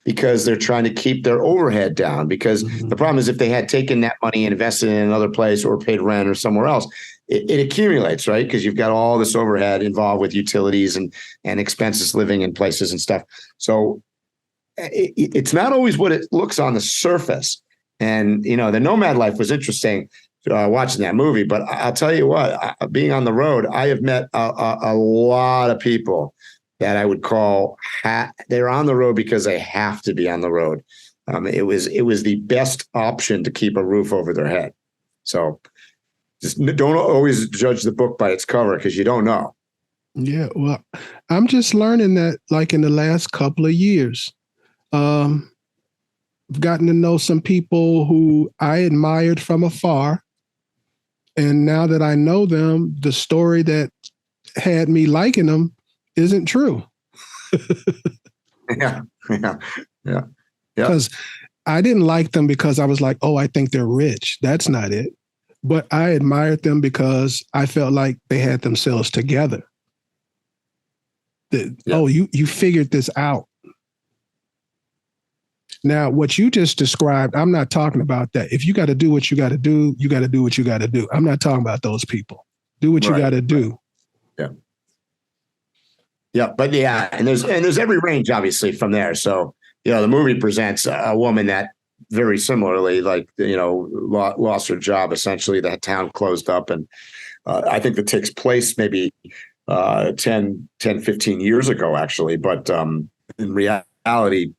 E: because they're trying to keep their overhead down. Because the problem is, if they had taken that money and invested in another place or paid rent or somewhere else, it accumulates, right? Because you've got all this overhead involved with utilities and expenses living in places and stuff. So it's not always what it looks on the surface. And, the nomad life was interesting watching that movie. But I'll tell you what, being on the road, I have met a lot of people that I would call they're on the road because they have to be on the road. It was the best option to keep a roof over their head. So just don't always judge the book by its cover, because you don't know.
D: Yeah, well, I'm just learning that, like, in the last couple of years. I've gotten to know some people who I admired from afar. And now that I know them, the story that had me liking them isn't true.
E: Yeah.
D: Because I didn't like them because I was like, oh, I think they're rich. That's not it. But I admired them because I felt like they had themselves together. Oh, you figured this out. Now, what you just described, I'm not talking about that. If you got to do what you got to do, you got to do what you got to do. I'm not talking about those people. Do what you got to do.
E: Yeah. Yeah. But and there's every range, obviously, from there. So, the movie presents a woman that very similarly, lost her job. Essentially, the town closed up. And I think that takes place maybe 10, 15 years ago, actually. But in reality,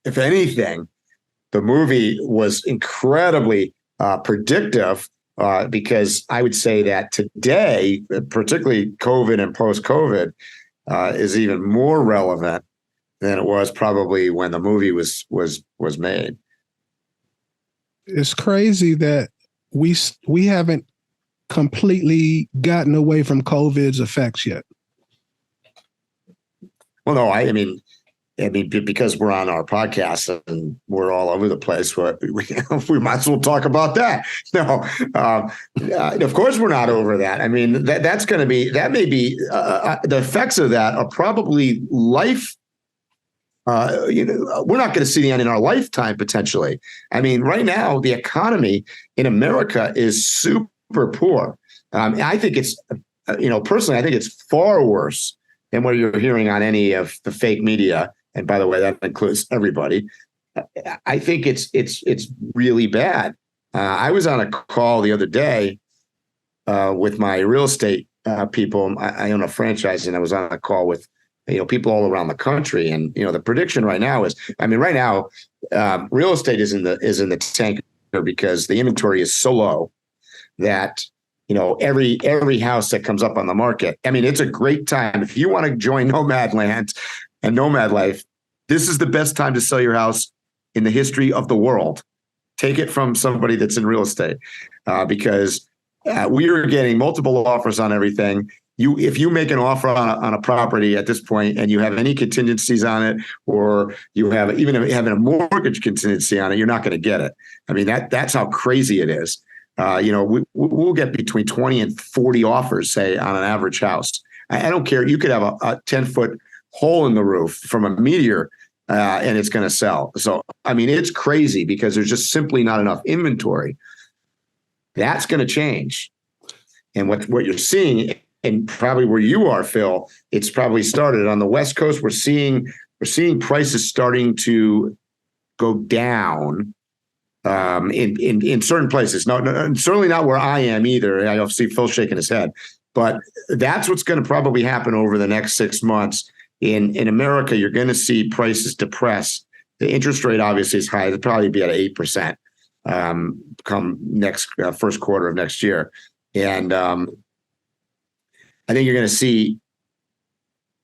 E: if anything, the movie was incredibly predictive, because I would say that today, particularly COVID and post-COVID, is even more relevant than it was probably when the movie was made.
D: It's crazy that we haven't completely gotten away from COVID's effects yet.
E: Well, no, I mean, because we're on our podcast and we're all over the place, we might as well talk about that. No, of course we're not over that. I mean, that may be the effects of that are probably life. We're not going to see the end in our lifetime, potentially. I mean, right now, the economy in America is super poor. I think it's, personally, I think it's far worse than what you're hearing on any of the fake media. And by the way, that includes everybody. I think it's really bad. I was on a call the other day with my real estate people. I own a franchise, and I was on a call with people all around the country. And the prediction right now is, right now, real estate is in the tank because the inventory is so low that every house that comes up on the market. It's a great time if you want to join NOMADLAND and nomad life. This is the best time to sell your house in the history of the world. Take it from somebody that's in real estate, because we are getting multiple offers on everything. If you make an offer on a property at this point and you have any contingencies on it, or you have even having a mortgage contingency on it, you're not going to get it. That's how crazy it is. We'll get between 20 and 40 offers, say, on an average house. I don't care. You could have a 10-foot hole in the roof from a meteor, and it's going to sell. So, it's crazy because there's just simply not enough inventory. That's going to change. And what you're seeing, and probably where you are, Phil, it's probably started on the West Coast. We're seeing we're seeing prices starting to go down in certain places. No, certainly not where I am either. I see Phil shaking his head, but that's what's going to probably happen over the next 6 months. In America, you're going to see prices depress. The interest rate obviously is high. It'll probably be at 8% come next first quarter of next year. And I think you're going to see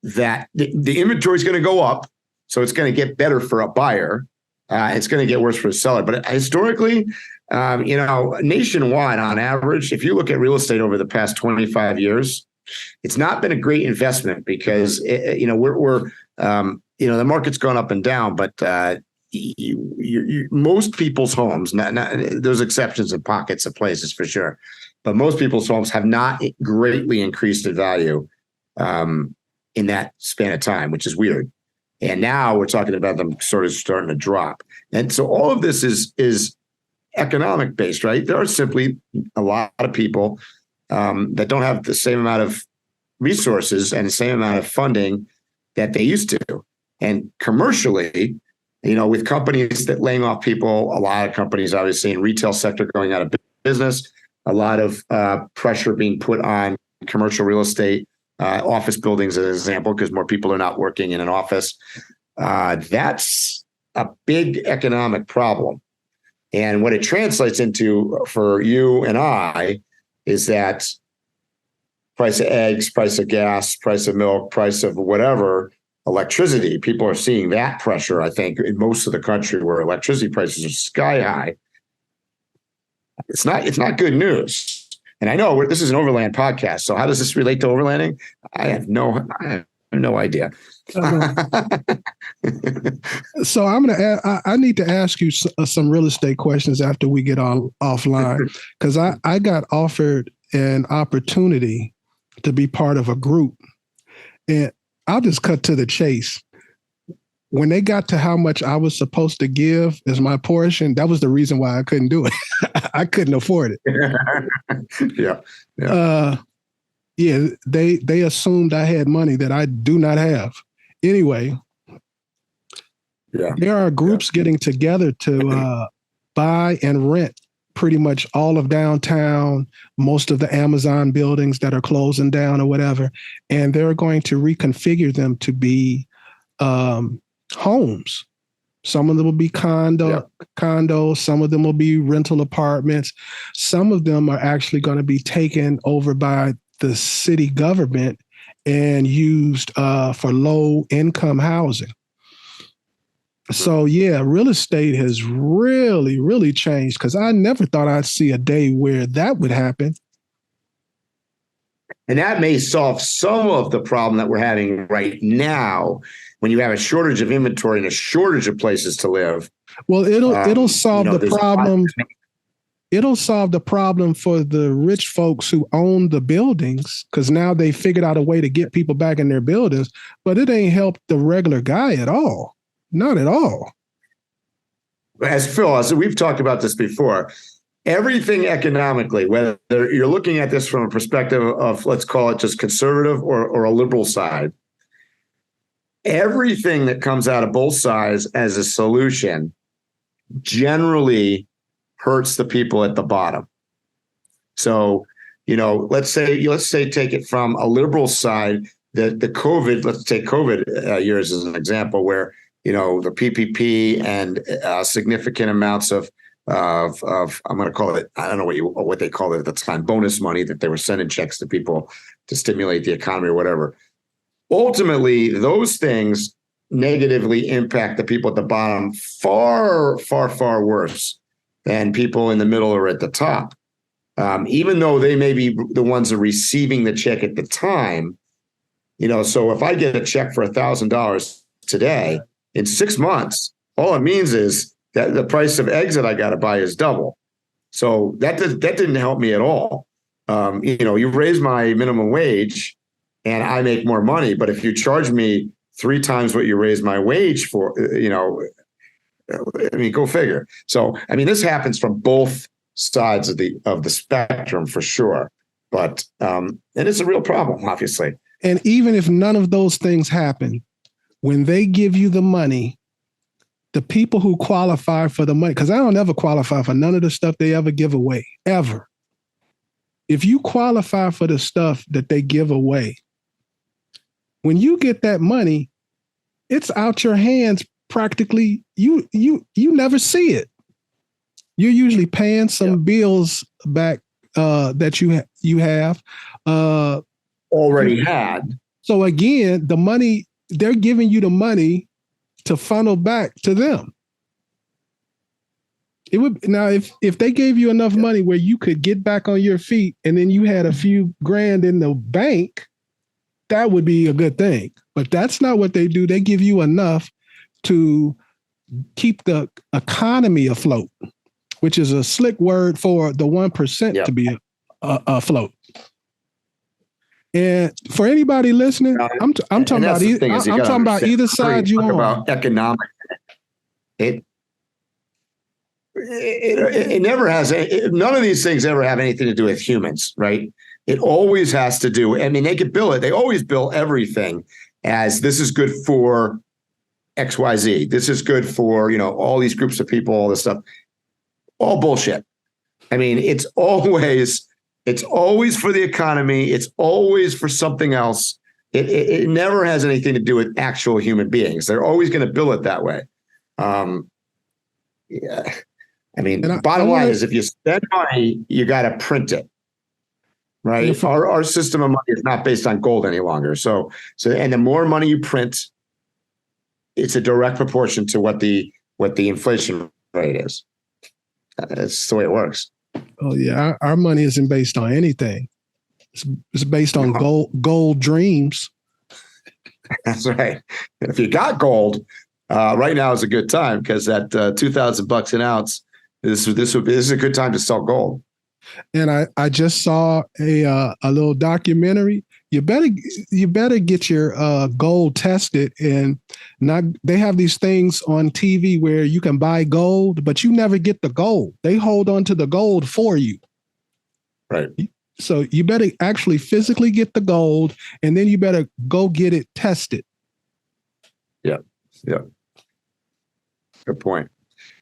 E: that the inventory is going to go up. So it's going to get better for a buyer. It's going to get worse for a seller. But historically, nationwide on average, if you look at real estate over the past 25 years, it's not been a great investment because the market's gone up and down, but most people's homes, there's exceptions in pockets of places for sure, but most people's homes have not greatly increased in value in that span of time, which is weird. And now we're talking about them sort of starting to drop. And so all of this is economic based, right? There are simply a lot of people that don't have the same amount of resources and the same amount of funding that they used to. And commercially, with companies that laying off people, a lot of companies, obviously in retail sector going out of business, a lot of pressure being put on commercial real estate, office buildings as an example, because more people are not working in an office. That's a big economic problem. And what it translates into for you and I is that price of eggs, price of gas, price of milk, price of whatever, electricity, people are seeing that pressure, I think, in most of the country where electricity prices are sky high. It's not good news. And I know this is an Overland podcast, so how does this relate to overlanding? I have no idea.
D: So I need to ask you some real estate questions after we get offline, because I got offered an opportunity to be part of a group, and I'll just cut to the chase. When they got to how much I was supposed to give as my portion, that was the reason why I couldn't do it. I couldn't afford it. They assumed I had money that I do not have. Anyway, there are groups getting together to buy and rent pretty much all of downtown, most of the Amazon buildings that are closing down or whatever, and they're going to reconfigure them to be homes. Some of them will be condos, some of them will be rental apartments. Some of them are actually going to be taken over by the city government and used for low income housing. So real estate has really, really changed, because I never thought I'd see a day where that would happen.
E: And that may solve some of the problem that we're having right now when you have a shortage of inventory and a shortage of places to live.
D: Well, it'll solve the problem. It'll solve the problem for the rich folks who own the buildings, because now they figured out a way to get people back in their buildings, but it ain't helped the regular guy at all. Not at all.
E: As we've talked about this before, everything economically, whether you're looking at this from a perspective of, let's call it just conservative or a liberal side, everything that comes out of both sides as a solution generally hurts the people at the bottom. So, let's say take it from a liberal side, the COVID, let's take COVID years as an example, where the PPP and significant amounts of I'm going to call it, I don't know what they called it at the time, bonus money that they were sending checks to people to stimulate the economy or whatever. Ultimately, those things negatively impact the people at the bottom far, far, far worse than people in the middle or at the top. Even though they may be the ones that are receiving the check at the time, so if I get a check for $1,000 today, in 6 months, all it means is that the price of eggs that I got to buy is double. So that didn't help me at all. You raise my minimum wage and I make more money, but if you charge me 3 times what you raise my wage for, go figure. So, this happens from both sides of the spectrum for sure, but it is a real problem, obviously.
D: And even if none of those things happen, when they give you the money, the people who qualify for the money, because I don't ever qualify for none of the stuff they ever give away, ever. If you qualify for the stuff that they give away, when you get that money, it's out your hands practically. You never see it. You're usually paying some bills back that you have
E: already had.
D: So again, the money, they're giving you the money to funnel back to them. It would now if they gave you enough money where you could get back on your feet and then you had a few grand in the bank, that would be a good thing. But that's not what they do. They give you enough to keep the economy afloat, which is a slick word for the 1% to be afloat. And for anybody listening, I'm talking about either side you want.
E: About economic. It never has. None of these things ever have anything to do with humans, right? It always has to do. I mean, they could bill it. They always bill everything as this is good for XYZ. This is good for all these groups of people. All this stuff. All bullshit. I mean, it's always for the economy. It's always for something else. It never has anything to do with actual human beings. They're always going to bill it that way. Yeah. I mean, bottom line is if you spend money, you got to print it. Right. Our system of money is not based on gold any longer. So and the more money you print, it's a direct proportion to what the inflation rate is. That's the way it works.
D: Oh yeah, our money isn't based on anything. It's based on gold dreams.
E: That's right. If you got gold, right now is a good time because at $2,000 an ounce, this is a good time to sell gold.
D: And I just saw a little documentary. You better get your gold tested, and they have these things on TV where you can buy gold, but you never get the gold. They hold on to the gold for you.
E: Right.
D: So you better actually physically get the gold, and then you better go get it tested.
E: Yeah. Yeah. Good point.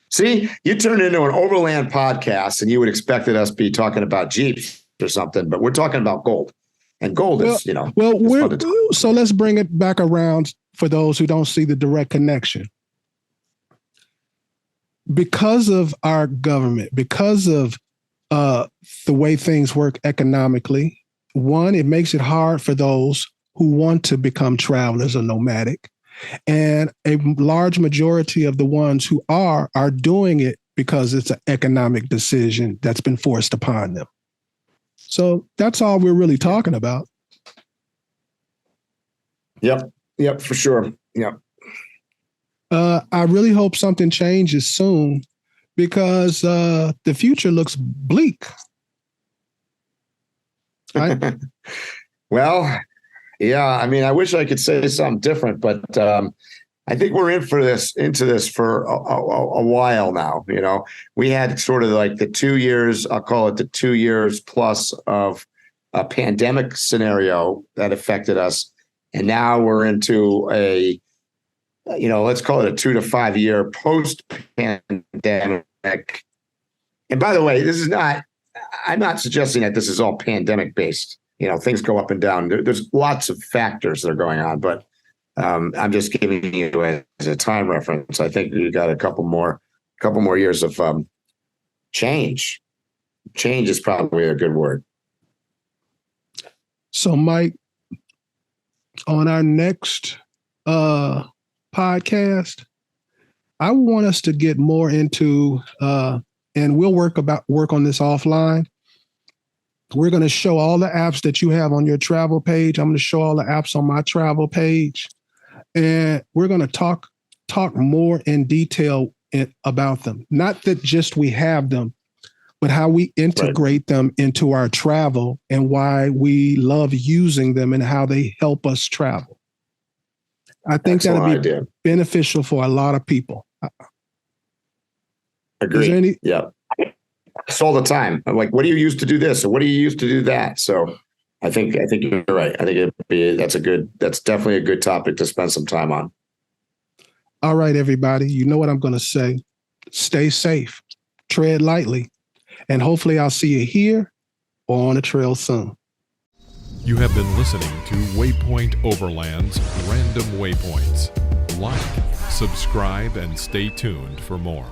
E: See, you turned into an Overland podcast, and you would expect us to be talking about Jeeps or something, but we're talking about gold. And gold is,
D: so let's bring it back around for those who don't see the direct connection. Because of our government, because of the way things work economically, one, it makes it hard for those who want to become travelers or nomadic. And a large majority of the ones who are doing it because it's an economic decision that's been forced upon them. So that's all we're really talking about.
E: Yep, for sure. Yep.
D: I really hope something changes soon because the future looks bleak.
E: Well, yeah, I mean, I wish I could say something different, but I think we're into this for a while now. We had sort of like the 2 years, I'll call it the 2 years plus of a pandemic scenario that affected us. And now we're into let's call it a 2 to 5 year post-pandemic. And by the way, I'm not suggesting that this is all pandemic based. Things go up and down. There's lots of factors that are going on, but I'm just giving you as a time reference. I think you got a couple more years of change. Change is probably a good word.
D: So, Mike, on our next podcast, I want us to get more into, and we'll work on this offline. We're going to show all the apps that you have on your travel page. I'm going to show all the apps on my travel page. And we're going to talk more in detail about them. Not that just we have them, but how we integrate them into our travel and why we love using them and how they help us travel. I think that'll be beneficial for a lot of people.
E: Agree. Yeah. It's all the time. I'm like, what do you use to do this? Or what do you use to do that? So I think you're right. I think that's definitely a good topic to spend some time on.
D: All right, everybody, you know what I'm going to say. Stay safe, tread lightly, and hopefully I'll see you here or on the trail soon.
B: You have been listening to Waypoint Overland's Random Waypoints. Like, subscribe, and stay tuned for more.